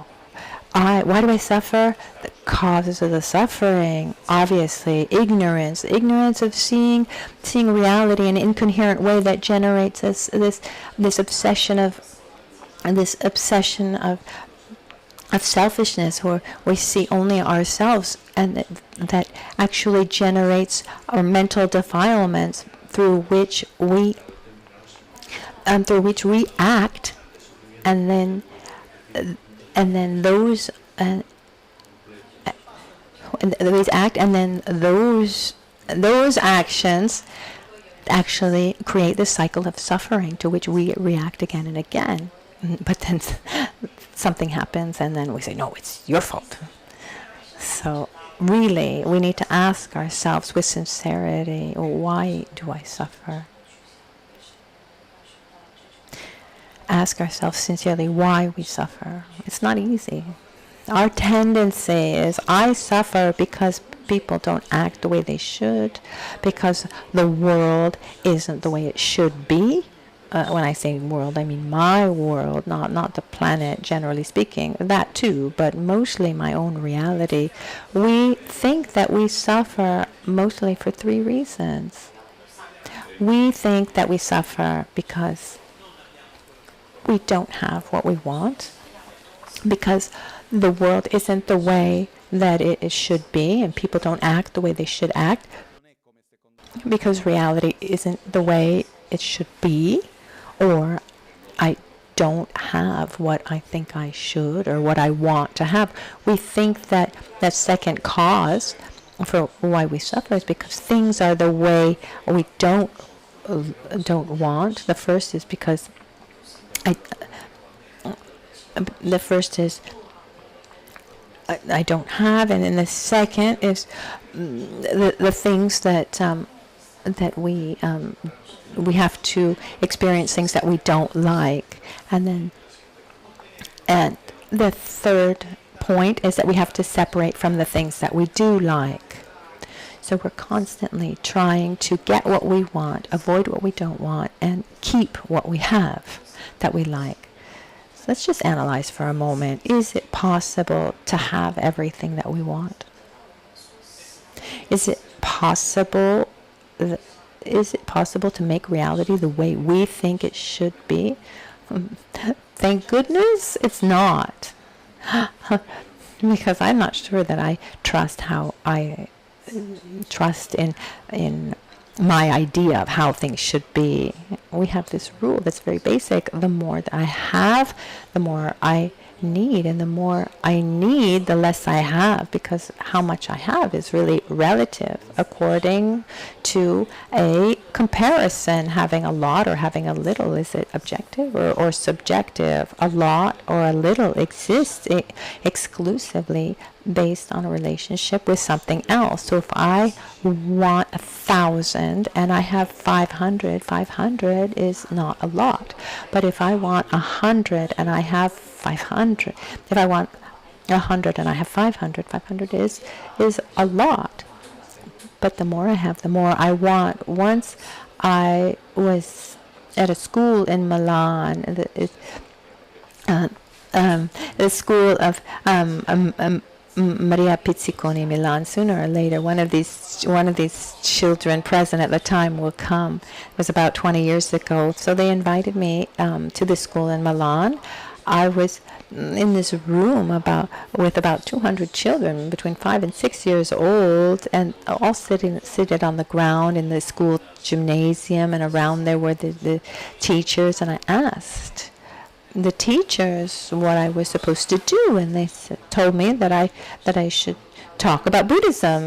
do I suffer? The causes of the suffering, obviously, ignorance of seeing reality in an incoherent way that generates this obsession of of selfishness, where we see only ourselves, and that actually generates our mental defilements through which we act, and then those those actions actually create this cycle of suffering to which we react again and again. But then something happens, and then we say, no, it's your fault. So really, we need to ask ourselves with sincerity, why do I suffer? Ask ourselves sincerely why we suffer. It's not easy. Our tendency is, I suffer because people don't act the way they should, because the world isn't the way it should be. When I say world, I mean my world, not the planet, generally speaking. That too, but mostly my own reality. We think that we suffer mostly for 3 reasons. We think that we suffer because we don't have what we want, because the world isn't the way that it should be, and people don't act the way they should act, because reality isn't the way it should be, or I don't have what I think I should or what I want to have. We think that that second cause for why we suffer is because things are the way we don't want. The first is because I don't have, and then the second is the things that we have to experience things that we don't like, and the third point is that we have to separate from the things that we do like. So we're constantly trying to get what we want, avoid what we don't want, and keep what we have that we like. So let's just analyze for a moment. Is it possible to have everything that we want? Is it possible to make reality the way we think it should be? Thank goodness it's not. Because I'm not sure that I trust in my idea of how things should be. We have this rule that's very basic. The more that I have, the more I need, and the more I need, the less I have, because how much I have is really relative according to a comparison. Having a lot or having a little, is it objective or subjective? A lot or a little exists exclusively based on a relationship with something else. So if I want 1,000 and I have 500, 500 is not a lot. But if I want 100 and I have 500, if I want 100 and I have 500, 500 is a lot. But the more I have, the more I want. Once I was at a school in Milan, the school of Maria Pizziconi, Milan. Sooner or later, one of these children present at the time will come. It was about 20 years ago. So they invited me to the school in Milan. I was in this room with about 200 children between 5 and 6 years old, and all seated on the ground in the school gymnasium, and around there were the teachers. And I asked the teachers what I was supposed to do, and they told me that I should talk about Buddhism,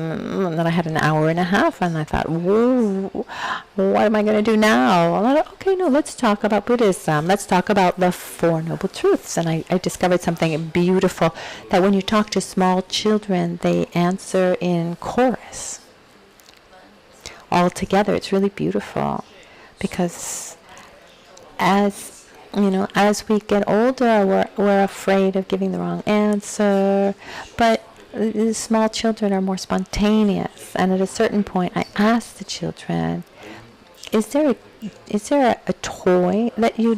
and that I had an hour and a half, and I thought, whoa, what am I going to do now? And I thought, okay, no, let's talk about Buddhism. Let's talk about the Four Noble Truths. And I discovered something beautiful, that when you talk to small children, they answer in chorus all together. It's really beautiful, because as we get older, we're afraid of giving the wrong answer, but the small children are more spontaneous. And at a certain point, I asked the children, "Is there a toy that you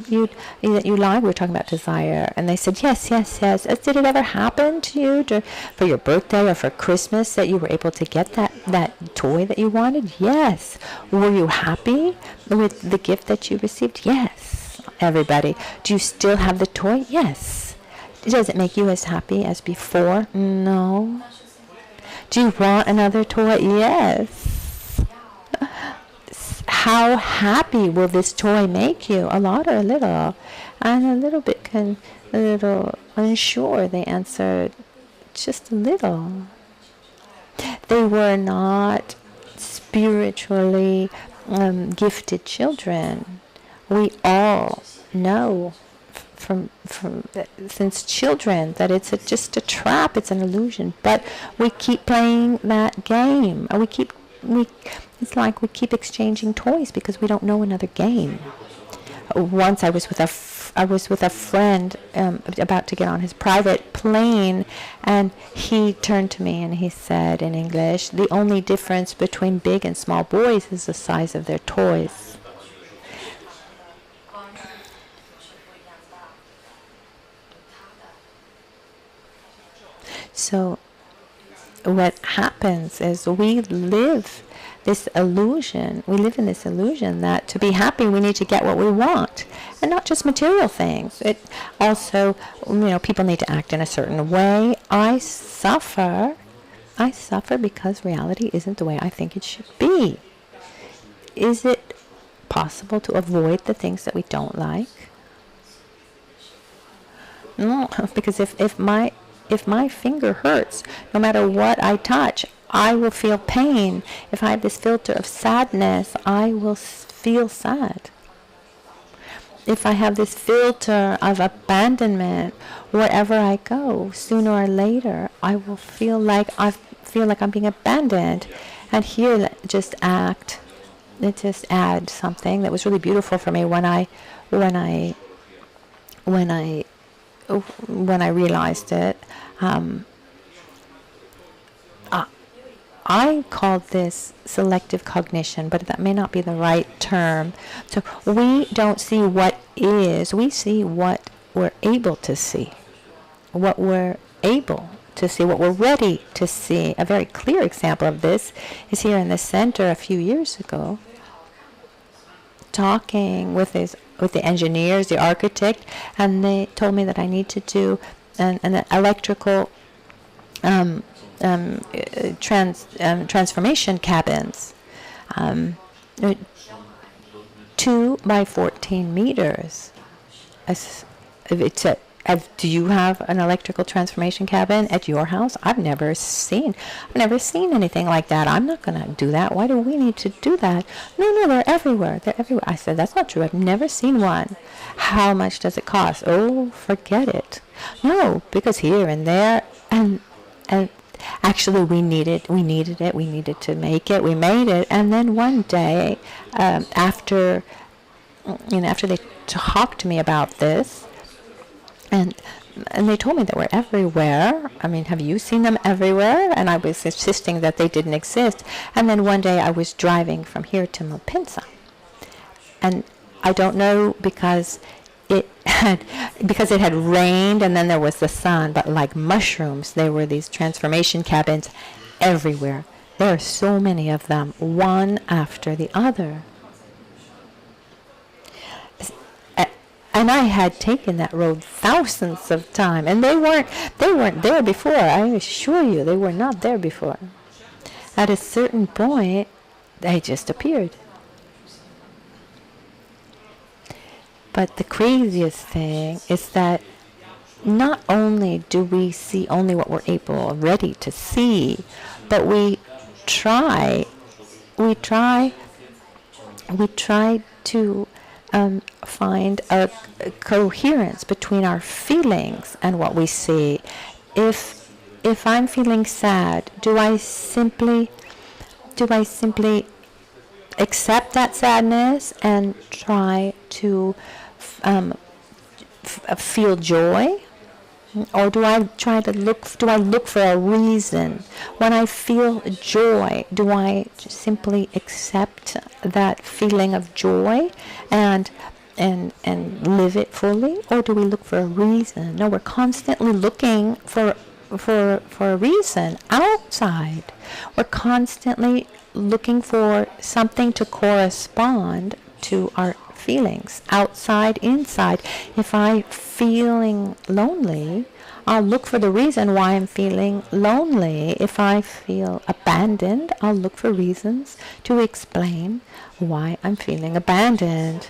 like?" We were talking about desire, and they said, "Yes." Did it ever happen to you for your birthday or for Christmas that you were able to get that toy that you wanted? Yes. Were you happy with the gift that you received? Yes. Everybody. Do you still have the toy? Yes. Does it make you as happy as before? No. Do you want another toy? Yes. How happy will this toy make you? A lot or a little? And a little bit a little unsure. They answered just a little. They were not spiritually gifted children. We all know from since children that it's just a trap, it's an illusion. But we keep playing that game. It's like we keep exchanging toys because we don't know another game. Once I was with a friend about to get on his private plane, and he turned to me and he said in English, "The only difference between big and small boys is the size of their toys." So what happens is we live this illusion. We live in this illusion that to be happy we need to get what we want, and not just material things. It also, people need to act in a certain way. I suffer because reality isn't the way I think it should be. Is it possible to avoid the things that we don't like? No, because if my finger hurts, no matter what I touch, I will feel pain. If I have this filter of sadness, I will feel sad. If I have this filter of abandonment, wherever I go, sooner or later, I will feel like I'm being abandoned. And here, it just adds something that was really beautiful for me when I realized it. I called this selective cognition, but that may not be the right term. So we don't see what is, we see what we're able to see. What we're able to see, what we're ready to see. A very clear example of this is here in the center a few years ago, talking with the engineers, the architect, and they told me that I need to do an electrical transformation cabins, 2 by 14 meters. Do you have an electrical transformation cabin at your house? I've never seen anything like that. I'm not going to do that. Why do we need to do that? No, they're everywhere. I said, that's not true. I've never seen one. How much does it cost? Oh, forget it. No, because here and there, and actually we needed it. We needed to make it. We made it, and then one day, after they talked to me about this, and they told me they were everywhere. I mean, have you seen them everywhere? And I was insisting that they didn't exist. And then one day I was driving from here to Malpensa, and I don't know because it had rained and then there was the sun, but like mushrooms, there were these transformation cabins everywhere. There are so many of them, one after the other. And I had taken that road thousands of times, and they weren't there before. I assure you, they were not there before. At a certain point, they just appeared. But the craziest thing is that not only do we see only what we're ready to see, but we try to find a coherence between our feelings and what we see. If I'm feeling sad, do I simply accept that sadness and try to feel joy? Or do I look for a reason? When I feel joy, do I simply accept that feeling of joy and live it fully? Or do we look for a reason? No, we're constantly looking for a reason outside. We're constantly looking for something to correspond to our feelings, outside, inside. If I'm feeling lonely, I'll look for the reason why I'm feeling lonely. If I feel abandoned, I'll look for reasons to explain why I'm feeling abandoned.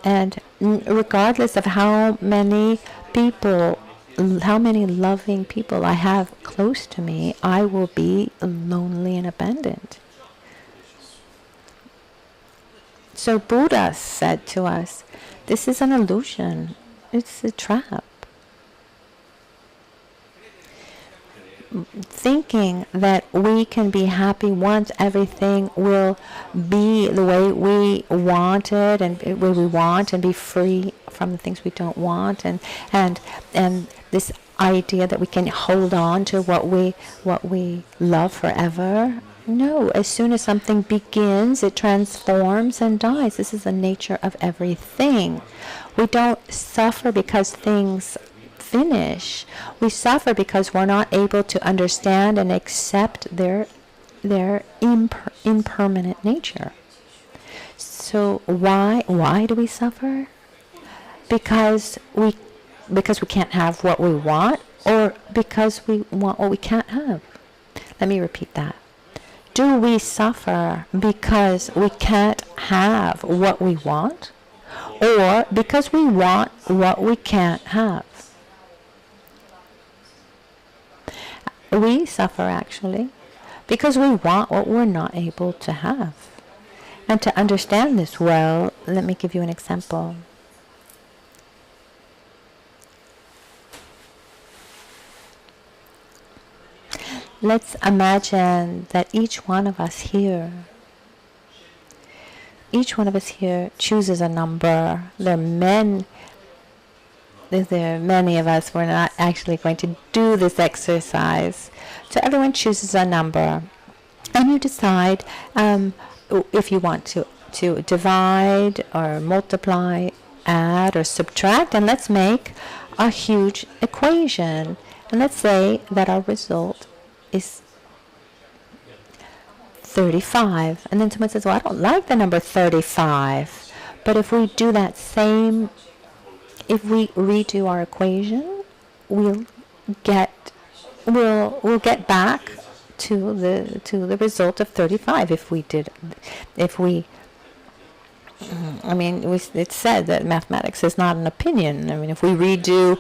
And regardless of how many people, how many loving people I have close to me, I will be lonely and abandoned. So Buddha said to us, this is an illusion. It's a trap. Thinking that we can be happy once everything will be the way we want it, and way we want, and be free from the things we don't want, and this idea that we can hold on to what we love forever. No, as soon as something begins, it transforms and dies. This is the nature of everything. We don't suffer because things finish. We suffer because we're not able to understand and accept their impermanent nature. So why do we suffer? Because we can't have what we want, or because we want what we can't have. Let me repeat that. Do we suffer because we can't have what we want, or because we want what we can't have? We suffer actually because we want what we're not able to have. And to understand this well, let me give you an example. Let's imagine that each one of us here chooses a number. There are many of us. We're not actually going to do this exercise. So everyone chooses a number. And you decide if you want to divide or multiply, add or subtract. And let's make a huge equation. And let's say that our result is 35. And then someone says, well, I don't like the number 35. But if we do that same, if we redo our equation, we'll get back to the result of 35. It's said that mathematics is not an opinion. I mean, if we redo,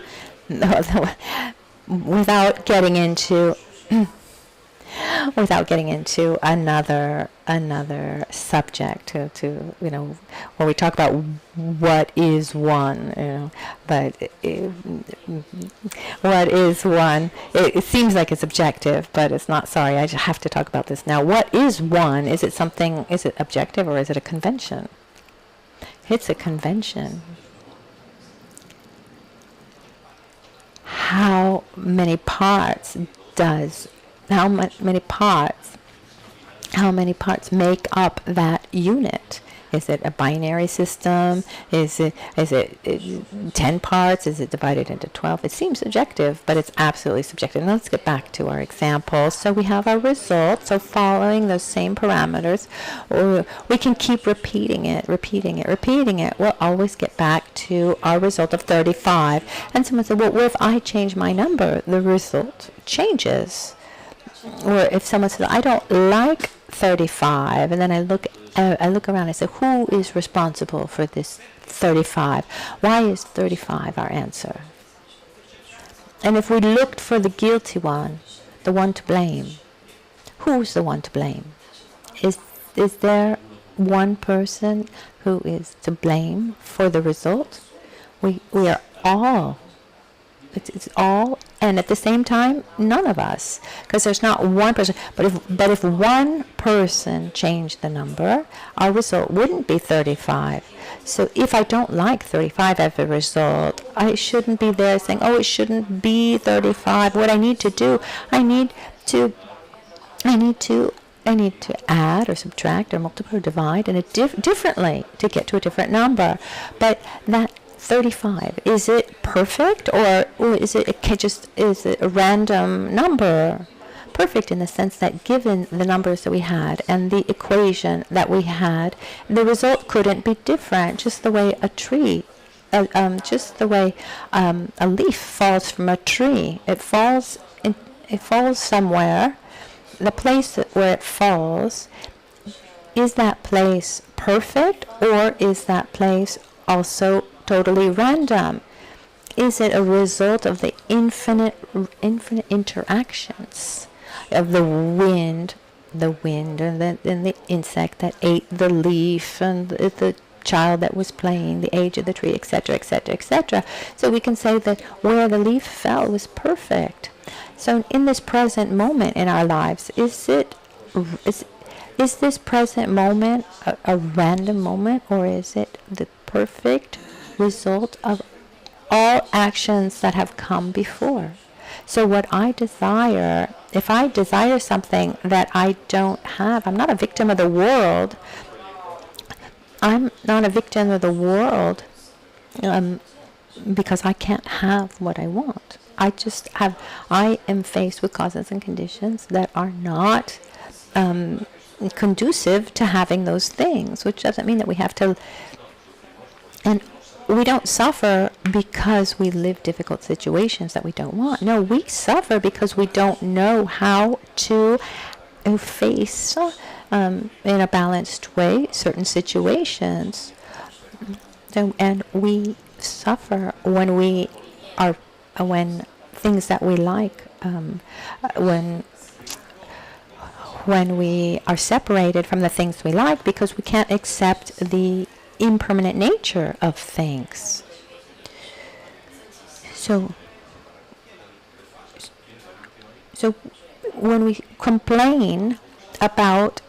without getting into another subject to where we talk about what is one, but what is one, it seems like it's objective, but it's not. Sorry, I just have to talk about this now. What is one? Is it objective, or is it a convention? It's a convention. How many parts make up that unit? Is it a binary system? Is it 10 parts? Is it divided into 12? It seems objective, but it's absolutely subjective. Now let's get back to our example. So we have our result. So following those same parameters, we can keep repeating it. We'll always get back to our result of 35. And someone said, well, what if I change my number? The result changes. Or if someone says, I don't like 35, and then I look around and say, who is responsible for this 35? Why is 35 our answer? And if we looked for the guilty one, the one to blame, who's the one to blame? Is there one person who is to blame for the result? We are all. It's all, and at the same time, none of us, because there's not one person. But if one person changed the number, our result wouldn't be 35. So if I don't like 35 as a result, I shouldn't be there saying, oh, it shouldn't be 35. What I need to do, I need to add or subtract or multiply or divide in a differently to get to a different number. But that 35, is it perfect, or is it a random number? perfect in the sense that given the numbers that we had and the equation that we had, the result couldn't be different, just the way a tree, just the way a leaf falls from a tree. It falls somewhere. The place where it falls, is that place perfect, or is that place also totally random? Is it a result of the infinite interactions of the wind and the insect that ate the leaf, and the child that was playing, the age of the tree, etc., etc., etc. So we can say that where the leaf fell was perfect. So in this present moment in our lives, is this present moment a random moment, or is it the perfect result of all actions that have come before? So what I desire, if I desire something that I don't have, I'm not a victim of the world. I'm not a victim of the world because I can't have what I want. I am faced with causes and conditions that are not conducive to having those things, which doesn't mean that we have to. And we don't suffer because we live difficult situations that we don't want. No, we suffer because we don't know how to face in a balanced way certain situations. And we suffer when things that we like, when we are separated from the things we like, because we can't accept the impermanent nature of things. So when we complain about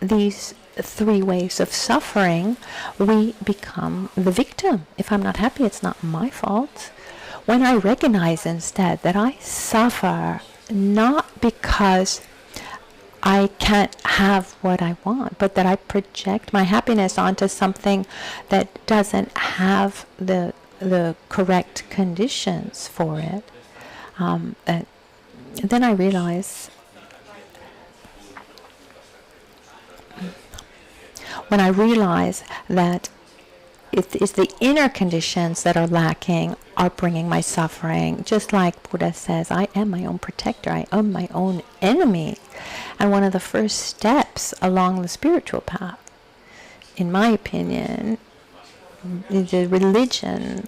these three ways of suffering, we become the victim. If I'm not happy, it's not my fault. When I recognize instead that I suffer not because I can't have what I want, but that I project my happiness onto something that doesn't have the correct conditions for it, and then I realize, when I realize that it's the inner conditions that are lacking are bringing my suffering. Just like Buddha says, I am my own protector, I am my own enemy. And one of the first steps along the spiritual path, in my opinion, the religion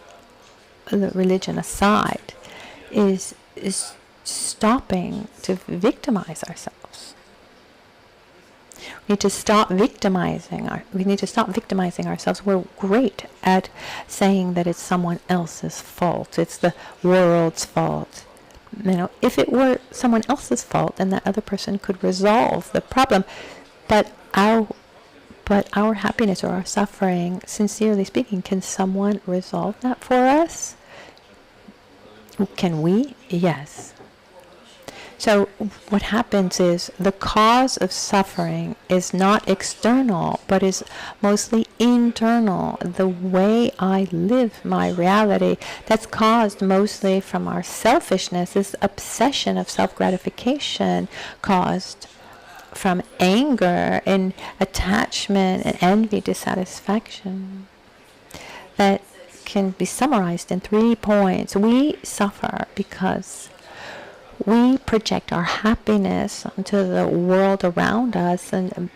aside, is stopping to victimize ourselves. We need to stop victimizing ourselves. We're great at saying that it's someone else's fault. It's the world's fault. If it were someone else's fault, then that other person could resolve the problem. But our happiness or our suffering, sincerely speaking, can someone resolve that for us? Can we? Yes. So what happens is the cause of suffering is not external, but is mostly internal. The way I live my reality, that's caused mostly from our selfishness, this obsession of self-gratification caused from anger and attachment and envy, dissatisfaction. That can be summarized in 3 points. We suffer because we project our happiness onto the world around us and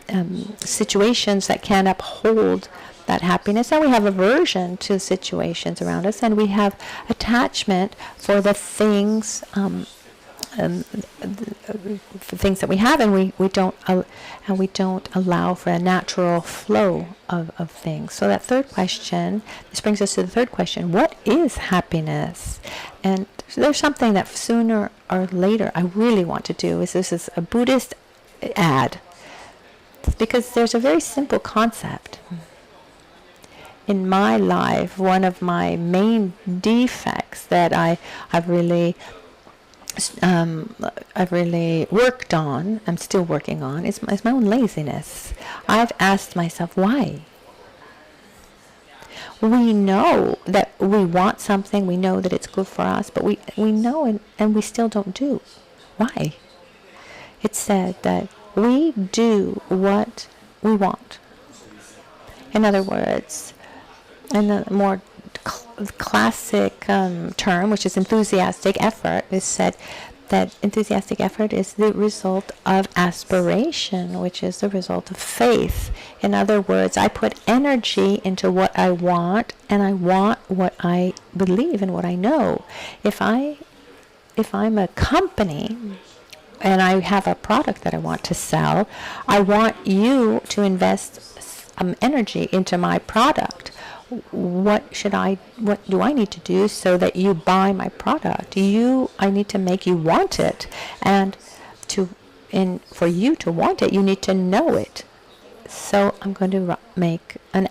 situations that can't uphold that happiness. And we have aversion to situations around us, and we have attachment for the things, for things that we have, and we don't allow for a natural flow of things. So that third question, this brings us to the third question: what is happiness? And there's something that sooner or later I really want to do. This is a Buddhist ad, because there's a very simple concept. In my life, one of my main defects that I've really worked on, I'm still working on, is my own laziness. I've asked myself, why? We know that we want something, we know that it's good for us, but we know and we still don't do. Why? It's said that we do what we want. In other words, in a more classic term, which is enthusiastic effort, is said that enthusiastic effort is the result of aspiration, which is the result of faith. In other words, I put energy into what I want, and I want what I believe and what I know. If I'm a company and I have a product that I want to sell, I want you to invest energy into my product. What do I need to do so that you buy my product? I need to make you want it, and for you to want it, you need to know it. So I'm going to make an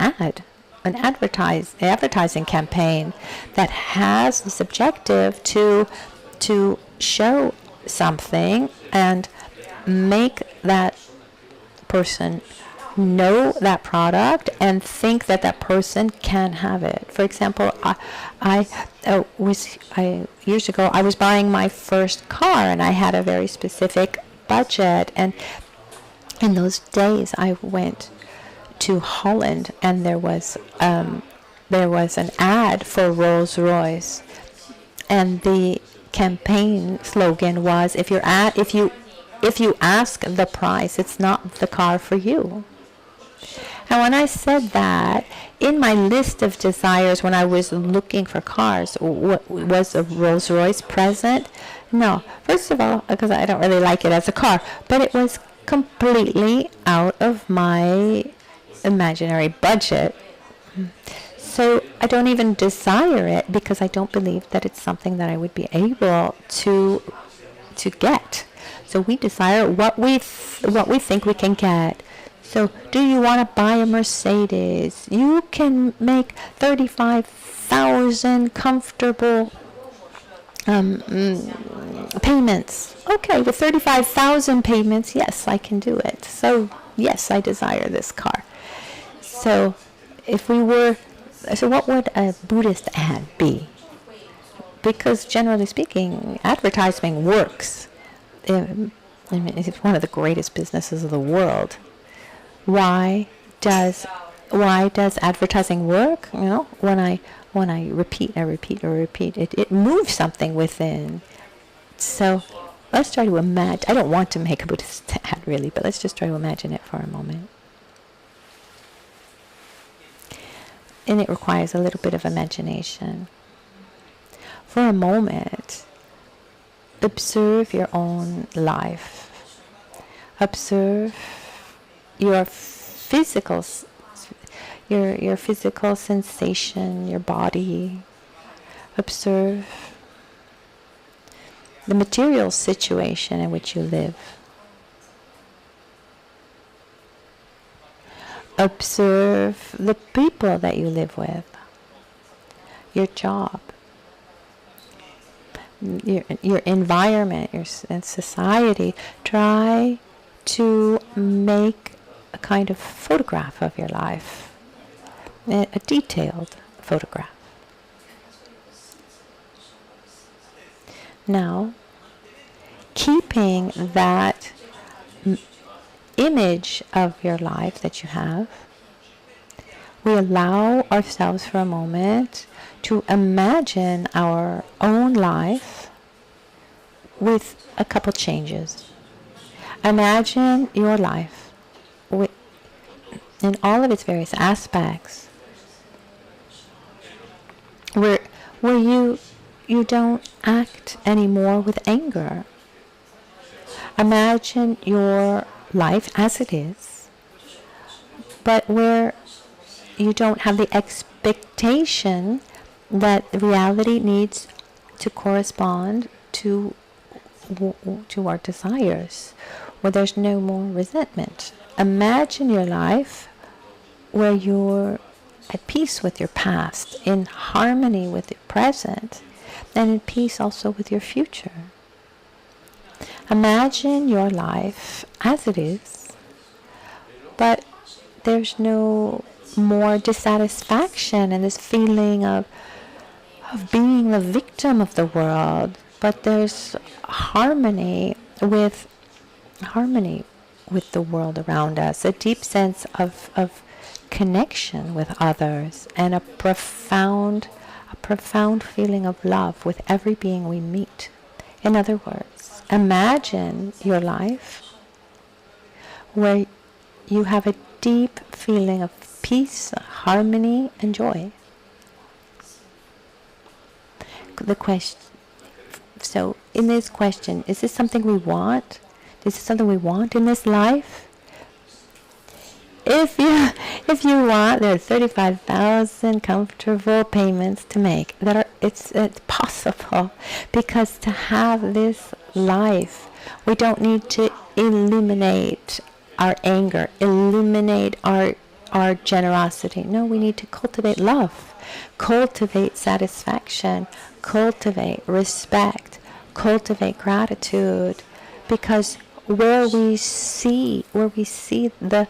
advertising campaign that has this objective to show something and make that person know that product and think that person can have it. For example, years ago I was buying my first car, and I had a very specific budget, and in those days I went to Holland, and there was an ad for Rolls-Royce, and the campaign slogan was, if you ask the price, it's not the car for you. And when I said that, in my list of desires when I was looking for cars, was a Rolls-Royce present? No. First of all, because I don't really like it as a car, but it was completely out of my imaginary budget. So I don't even desire it because I don't believe that it's something that I would be able to get. So we desire what we think we can get. So do you want to buy a Mercedes? You can make 35,000 comfortable payments. Okay, with 35,000 payments, yes, I can do it. So yes, I desire this car. So what would a Buddhist ad be? Because generally speaking, advertising works. It's one of the greatest businesses of the world. Why does advertising work? When I repeat, it moves something within. So let's try to imagine. I don't want to make a Buddhist ad really, but let's just try to imagine it for a moment. And it requires a little bit of imagination. For a moment, observe your own life. Observe your physical sensation, your body. Observe the material situation in which you live. Observe the people that you live with, your job, your environment, and society. Try to make a kind of photograph of your life, a detailed photograph. Now, keeping that image of your life that you have, we allow ourselves for a moment to imagine our own life with a couple changes. Imagine your life in all of its various aspects, where you don't act anymore with anger. Imagine your life as it is, but where you don't have the expectation that reality needs to correspond to our desires, where there's no more resentment. Imagine your life where you're at peace with your past, in harmony with the present, and in peace also with your future. Imagine your life as it is, but there's no more dissatisfaction and this feeling of being the victim of the world, but there's harmony with harmony with the world around us, a deep sense of connection with others, and a profound feeling of love with every being we meet. In other words, imagine your life where you have a deep feeling of peace, harmony, and joy. The question, so in this question, is this something we want? Is this something we want in this life? If you want, there are 35,000 comfortable payments to make. It's possible, because to have this life, we don't need to eliminate our anger, eliminate our generosity. No, we need to cultivate love, cultivate satisfaction, cultivate respect, cultivate gratitude, because where we see the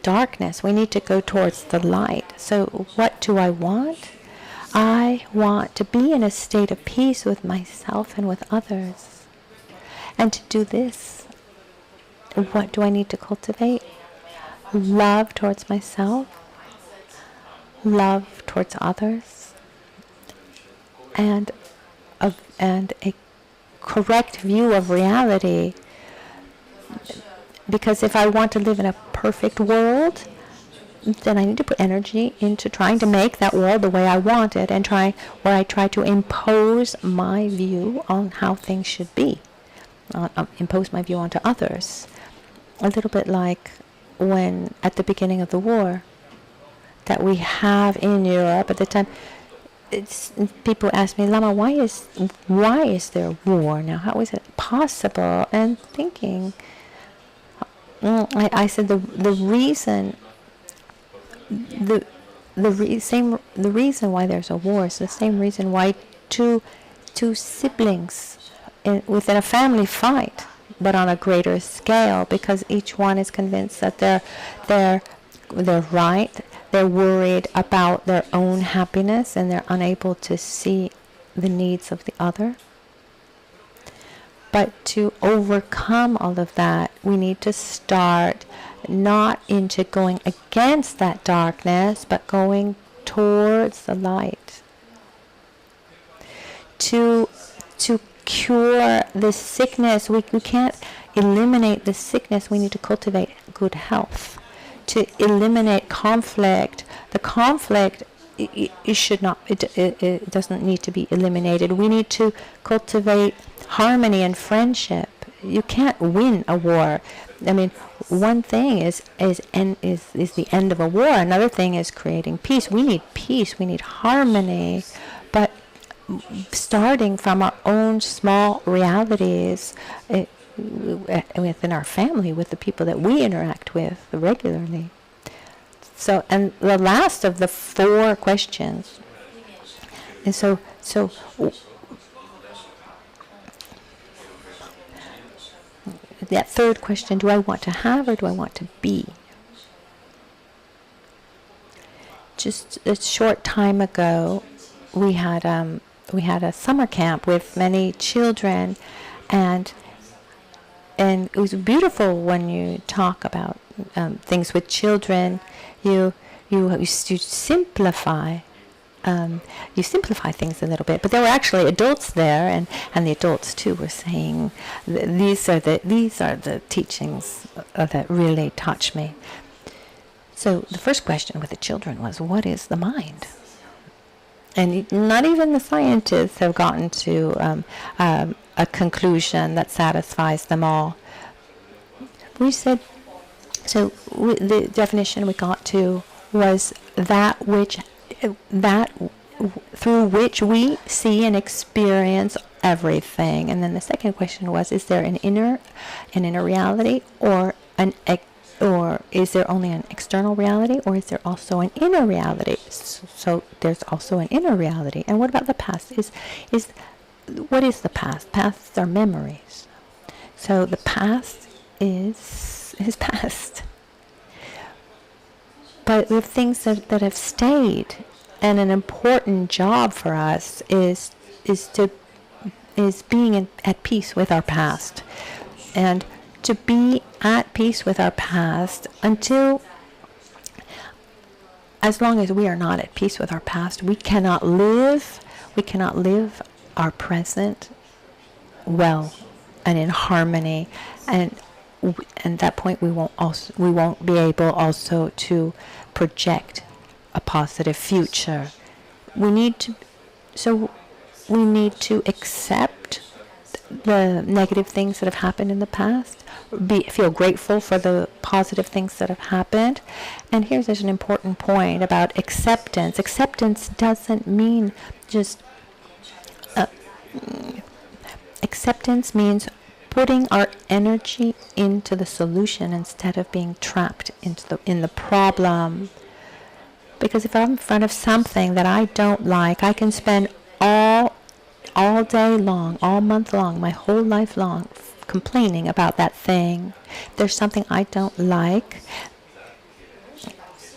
darkness, we need to go towards the light. So what do I want? I want to be in a state of peace with myself and with others. And to do this, what do I need to cultivate? Love towards myself, love towards others, and a correct view of reality. Because if I want to live in a perfect world, then I need to put energy into trying to make that world the way I want it, and where I try to impose my view on how things should be, impose my view onto others. A little bit like when at the beginning of the war that we have in Europe at the time. People ask me, Lama, why is there war now? How is it possible? And thinking, I said the reason why there's a war is the same reason why two siblings within a family fight, but on a greater scale, because each one is convinced that they're right. They're worried about their own happiness, and they're unable to see the needs of the other. But to overcome all of that, we need to start not into going against that darkness, but going towards the light. To cure the sickness, we can't eliminate the sickness. We need to cultivate good health. To eliminate conflict, the conflict it doesn't need to be eliminated. We need to cultivate harmony and friendship. You can't win a war. I mean, one thing is the end of a war. Another thing is creating peace. We need peace. We need harmony. But starting from our own small realities within our family, with the people that we interact with regularly. So, and the last of the 4 questions, and so that third question, do I want to have or do I want to be? Just a short time ago, we had a summer camp with many children, and it was beautiful when you talk about things with children. You simplify. You simplify things a little bit, but there were actually adults there, and the adults too were saying, these are the teachings that really touch me. So the first question with the children was, what is the mind? And not even the scientists have gotten to a conclusion that satisfies them all. We said, so the definition we got to was that through which we see and experience everything. And then the second question was, is there an inner reality, or is there only an external reality, or is there also an inner reality? So there's also an inner reality. And what about the past? What is the past? Pasts are memories. So the past is past. But we have things that have stayed, and an important job for us is to is being at peace with our past. And to be at peace with our past as long as we are not at peace with our past, we cannot live our present well and in harmony, and at that point we won't be able also to project a positive future. We need to accept the negative things that have happened in the past, feel grateful for the positive things that have happened. And there's an important point about acceptance. Acceptance doesn't mean just acceptance means putting our energy into the solution instead of being trapped in the problem. Because if I'm in front of something that I don't like, I can spend all day long, all month long, my whole life long, complaining about that thing. There's something I don't like.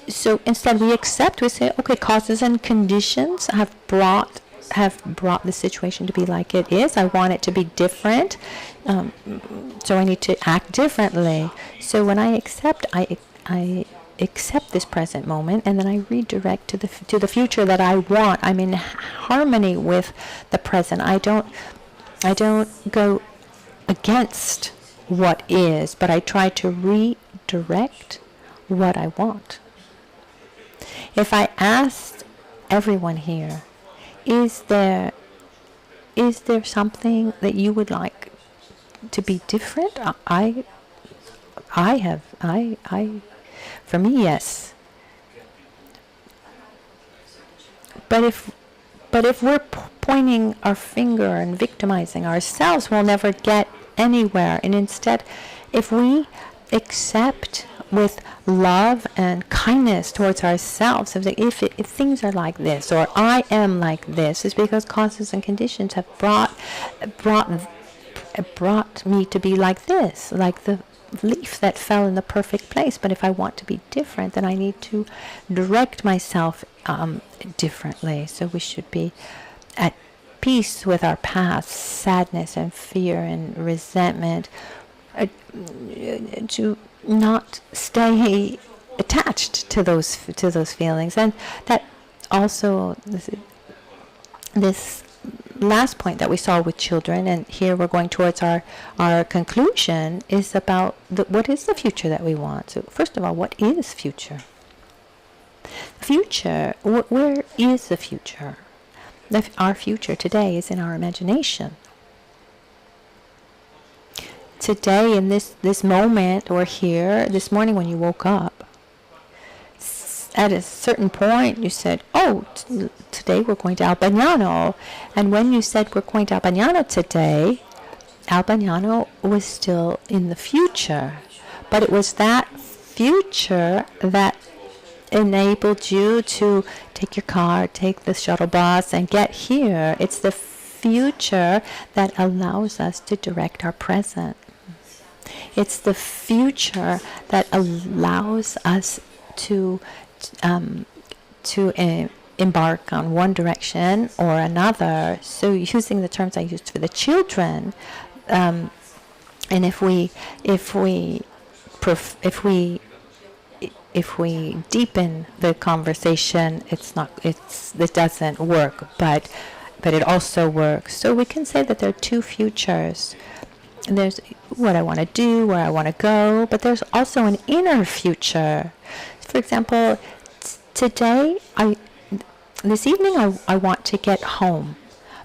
So instead we accept, we say, okay, causes and conditions have brought the situation to be like it is. I want it to be different. So I need to act differently. So when I accept, I accept this present moment, and then I redirect to the future that I want. I'm in harmony with the present. I don't go against what is, but I try to redirect what I want. If I asked everyone here, is there something that you would like to be different? For me, yes. But if we're pointing our finger and victimizing ourselves, we'll never get anywhere. And instead, if we accept with love and kindness towards ourselves, if things are like this, or I am like this, it's because causes and conditions have brought me to be like this, like the leaf that fell in the perfect place. But if I want to be different, then I need to direct myself differently. So we should be at peace with our past, sadness and fear and resentment, to not stay attached to those feelings. And that also, this last point that we saw with children, and here we're going towards our conclusion, is about what is the future that we want. So first of all, what is future? Future, where is the future? Our future today is in our imagination. Today, in this moment, or here, this morning when you woke up, at a certain point you said, oh, today we're going to Albagnano. And when you said we're going to Albagnano today, Albagnano was still in the future. But it was that future that enabled you to take your car, take the shuttle bus, and get here. It's the future that allows us to direct our present. It's the future that allows us to embark on one direction or another. So using the terms I used for the children, and if we deepen the conversation, it doesn't work, but it also works. So we can say that there are two futures. And there's what I want to do, where I want to go, but there's also an inner future. For example, this evening I want to get home.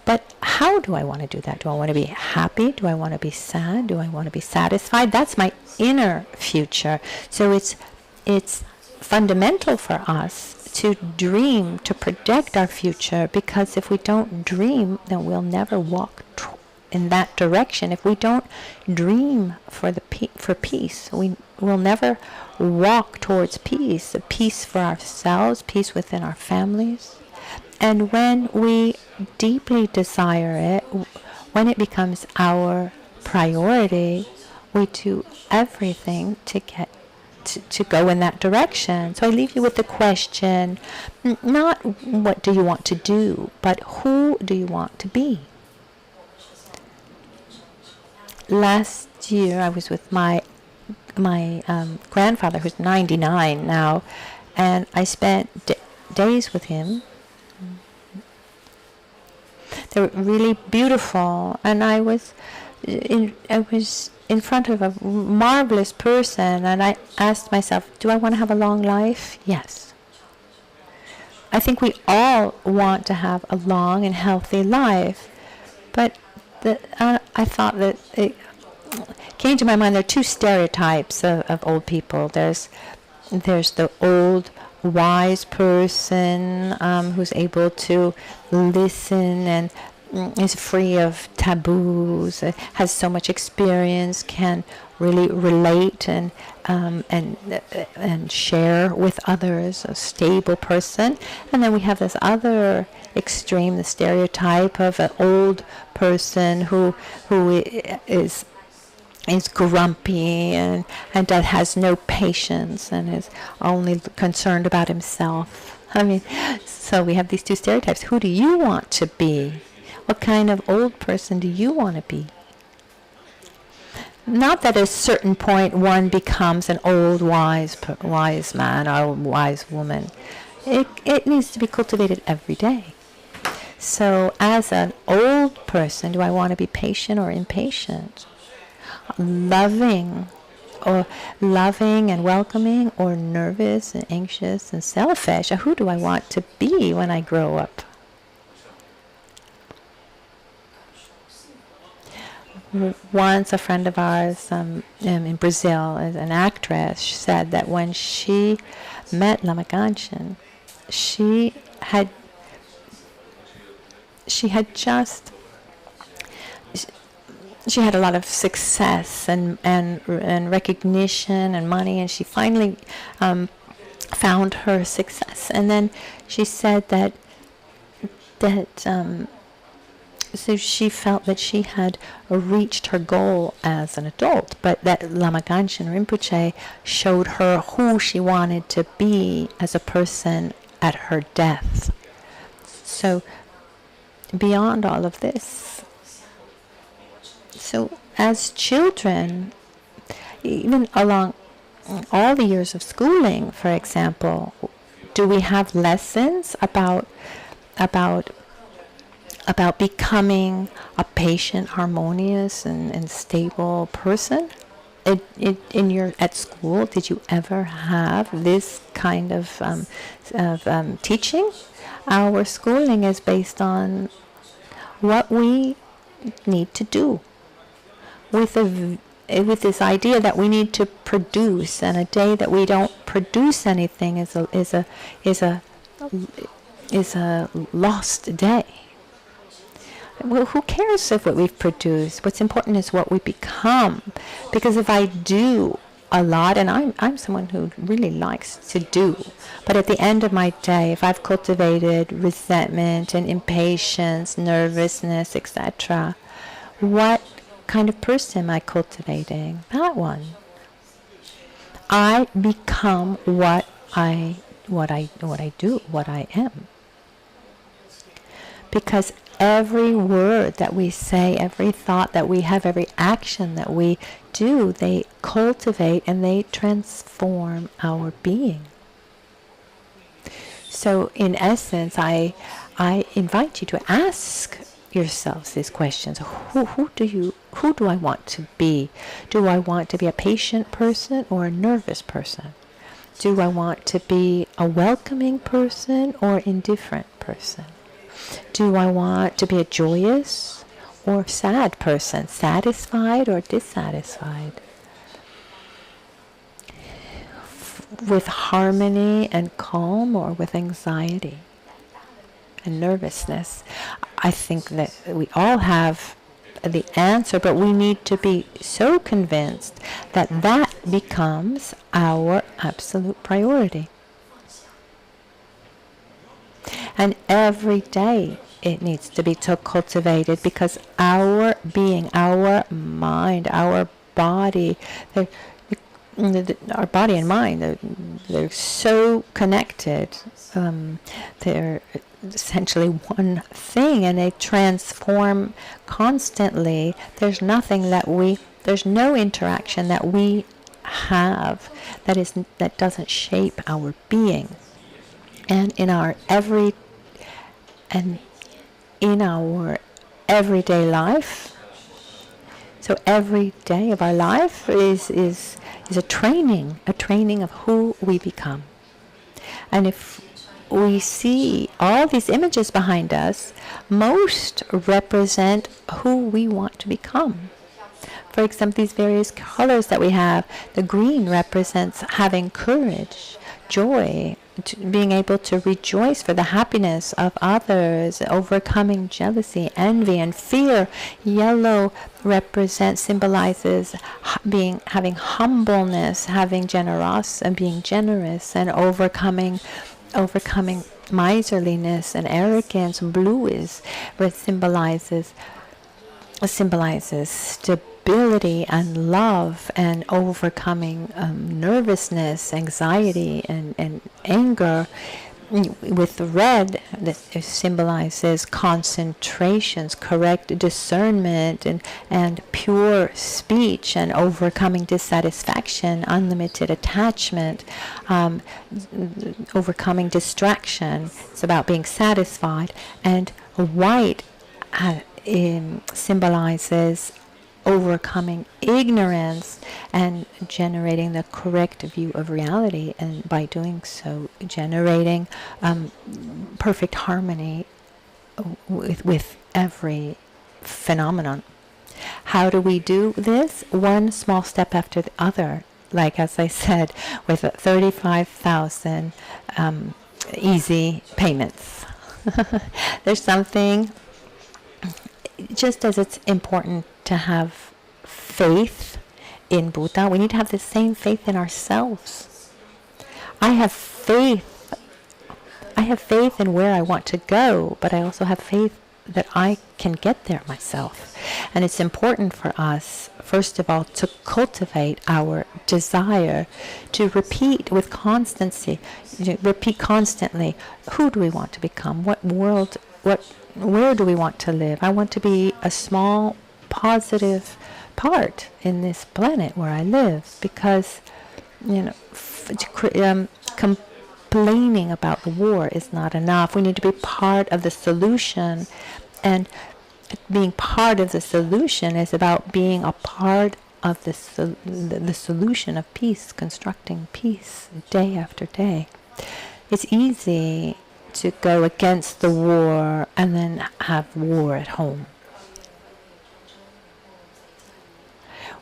But how do I want to do that? Do I want to be happy? Do I want to be sad? Do I want to be satisfied? That's my inner future. So it's fundamental for us to dream, to predict our future, because if we don't dream, then we'll never walk in that direction. If we don't dream for peace, we will never walk towards peace, peace for ourselves, peace within our families. And when we deeply desire it, when it becomes our priority, we do everything to get to go in that direction. So I leave you with the question, not what do you want to do, but who do you want to be? last year I was with my grandfather, who's 99 now, and I spent days with him. They were really beautiful, and I was in front of a marvelous person, and I asked myself, do I want to have a long life? Yes. I think we all want to have a long and healthy life, but I thought that it came to my mind there are two stereotypes of old people. There's the old wise person who's able to listen and is free of taboos, has so much experience, can really relate and share with others, a stable person. And then we have this other extreme, the stereotype of an old person who is grumpy and that has no patience and is only concerned about himself. I mean, so we have these two stereotypes. Who do you want to be? What kind of old person do you want to be? Not that at a certain point one becomes an old wise man or wise woman. It needs to be cultivated every day. So as an old person, do I want to be patient or impatient? Loving and welcoming, or nervous and anxious and selfish? Who do I want to be when I grow up? Once a friend of ours in Brazil, as an actress, said that when she met Lama Ganchen, she had a lot of success and recognition and money, and she finally found her success. And then she said that so she felt that she had reached her goal as an adult, but that Lama Ganchen Rinpoche showed her who she wanted to be as a person at her death. So beyond all of this, so as children, even along all the years of schooling, for example, do we have lessons about becoming a patient, harmonious, and stable person? At school, did you ever have this kind of teaching? Our schooling is based on what we need to do, with this idea that we need to produce, and a day that we don't produce anything is a lost day. Well, who cares if what we've produced? What's important is what we become. Because if I do a lot, and I'm someone who really likes to do, but at the end of my day, if I've cultivated resentment and impatience, nervousness, etc., what kind of person am I cultivating? That one. I become what I do, what I am. Because every word that we say, every thought that we have, every action that we do, they cultivate and they transform our being. So in essence, I invite you to ask yourselves these questions. Who do I want to be? Do I want to be a patient person or a nervous person? Do I want to be a welcoming person or indifferent person? Do I want to be a joyous or sad person, satisfied or dissatisfied? With harmony and calm, or with anxiety and nervousness? I think that we all have the answer, but we need to be so convinced that that becomes our absolute priority. And every day it needs to be so cultivated, because our being, our mind, our body, our body and mind, they're so connected. They're essentially one thing, and they transform constantly. There's no interaction that we have that doesn't shape our being. And in our everyday life, so every day of our life is a training of who we become. And if we see all these images behind us, most represent who we want to become. For example, these various colors that we have, the green represents having courage, joy, being able to rejoice for the happiness of others, overcoming jealousy, envy, and fear. Yellow symbolizes having humbleness, having generosity, and being generous, and overcoming miserliness and arrogance. Blue symbolizes stability and love, and overcoming nervousness, anxiety, and anger. With red, that symbolizes concentrations, correct discernment, and pure speech, and overcoming dissatisfaction, unlimited attachment, overcoming distraction. It's about being satisfied. And white symbolizes overcoming ignorance and generating the correct view of reality, and by doing so generating perfect harmony with every phenomenon. How do we do this? One small step after the other, like as I said, with 35,000 easy payments. There's something, just as it's important to have faith in Buddha, we need to have the same faith in ourselves. I have faith in where I want to go, but I also have faith that I can get there myself. And it's important for us, first of all, to cultivate our desire to repeat with constancy, repeat constantly, who do we want to become? Where do we want to live? I want to be a small positive part in this planet where I live, because complaining about the war is not enough. We need to be part of the solution, and being part of the solution is about being a part of the solution of peace, constructing peace day after day. It's easy to go against the war and then have war at home.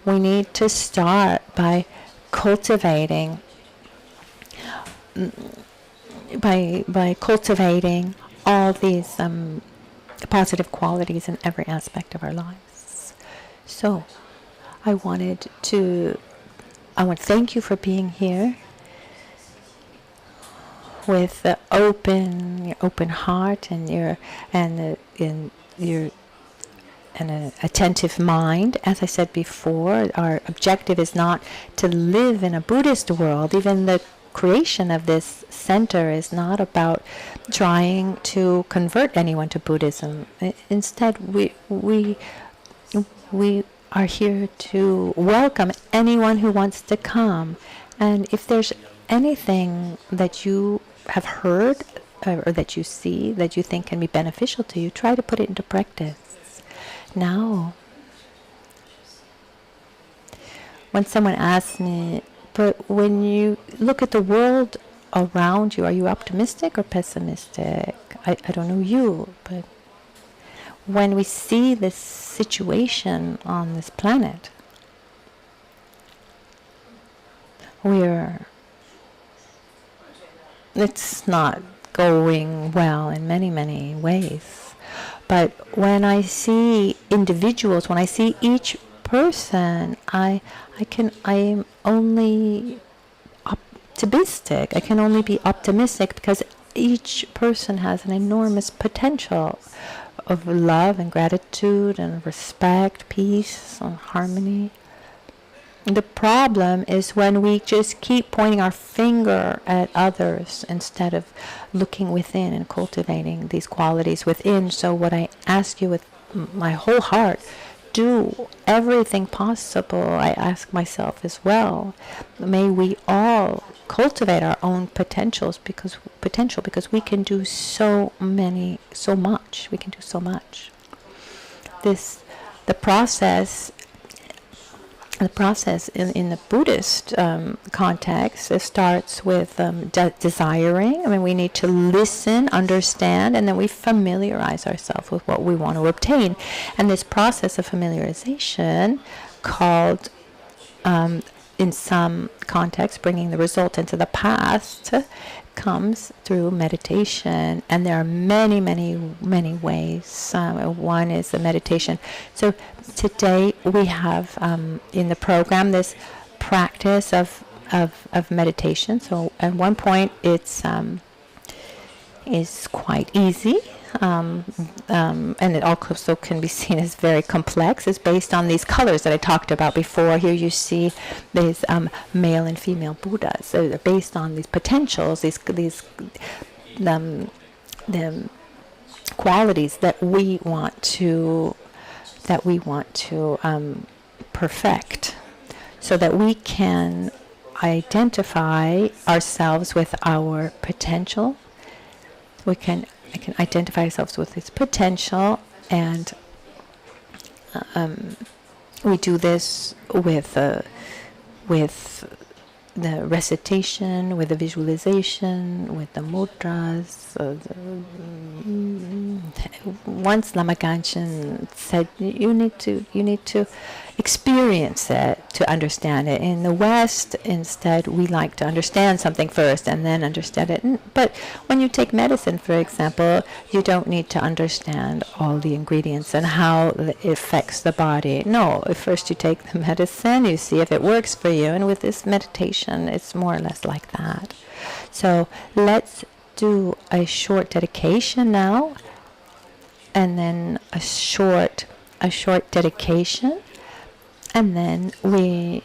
We need to start by cultivating all these positive qualities in every aspect of our lives. So I want to thank you for being here with the open heart and an attentive mind. As I said before, our objective is not to live in a Buddhist world. Even the creation of this center is not about trying to convert anyone to Buddhism. Instead, we are here to welcome anyone who wants to come. And if there's anything that you have heard or that you see that you think can be beneficial to you, try to put it into practice. Now, when someone asks me, but when you look at the world around you, are you optimistic or pessimistic? I don't know you, but when we see this situation on this planet, it's not going well in many, many ways. But when I see individuals, when I see each person, I am only optimistic. I can only be optimistic because each person has an enormous potential of love and gratitude and respect, peace and harmony. The problem is when we just keep pointing our finger at others instead of looking within and cultivating these qualities within. So what I ask you with my whole heart, do everything possible. I ask myself as well. May we all cultivate our own potential because we can do so much. We can do so much. The process in the Buddhist context, it starts with desiring. I mean, we need to listen, understand, and then we familiarize ourselves with what we want to obtain. And this process of familiarization, called, in some contexts, bringing the result into the past, comes through meditation. And there are many, many, many ways. One is the meditation. So today we have in the program this practice of meditation. So at one point it's is quite easy, and it also can be seen as very complex. It's based on these colors that I talked about before. Here you see these male and female Buddhas. So they're based on these potentials, these the qualities that we want to perfect, so that we can identify ourselves with our potential. I can identify ourselves with its potential, and we do this with the recitation, with the visualization, with the mudras. Once Lama Ganchen said, you need to experience it to understand it. In the West, instead, we like to understand something first and then understand it. But when you take medicine, for example, you don't need to understand all the ingredients and how it affects the body. No, first you take the medicine, you see if it works for you. And with this meditation, it's more or less like that. So let's do a short dedication now, and then a short dedication. And then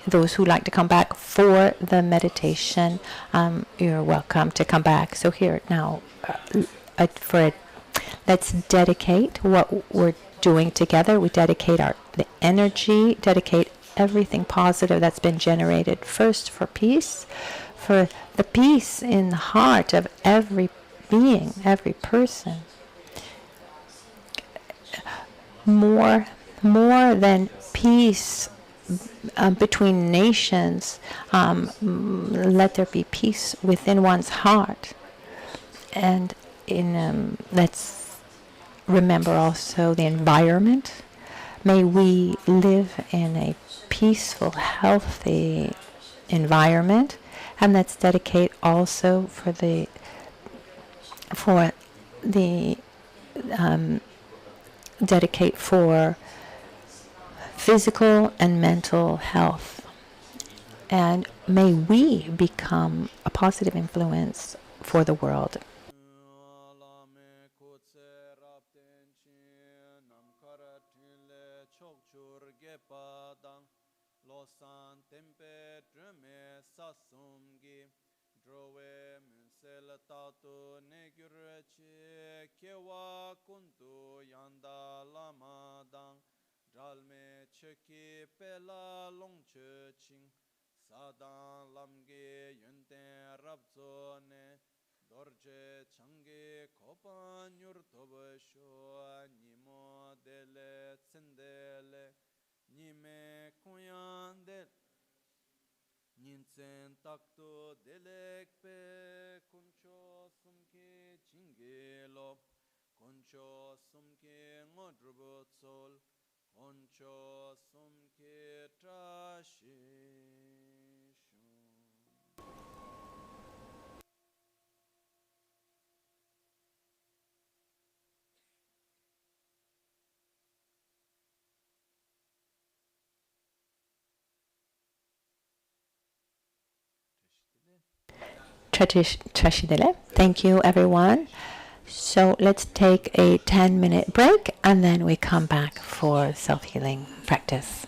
those who like to come back for the meditation, you're welcome to come back. So here now, let's dedicate what we're doing together. We dedicate the energy, dedicate everything positive that's been generated first for peace, for the peace in the heart of every being, every person. More than peace between nations, let there be peace within one's heart. And let's remember also the environment. May we live in a peaceful, healthy environment, and let's dedicate also for the dedicate for physical and mental health. And may we become a positive influence for the world. Dalme cheki pela longche ching sadan lamge yunten rabzone dorje change kopan yurtobe sho nimo dele tsendele nime kuyande ninsen takto delek pe kuncho sumke chingelo kuncho sumke ngodrubo tsol Oncho sumke trashi Trashidele. Thank you, everyone. So let's take a 10-minute break, and then we come back for self-healing practice.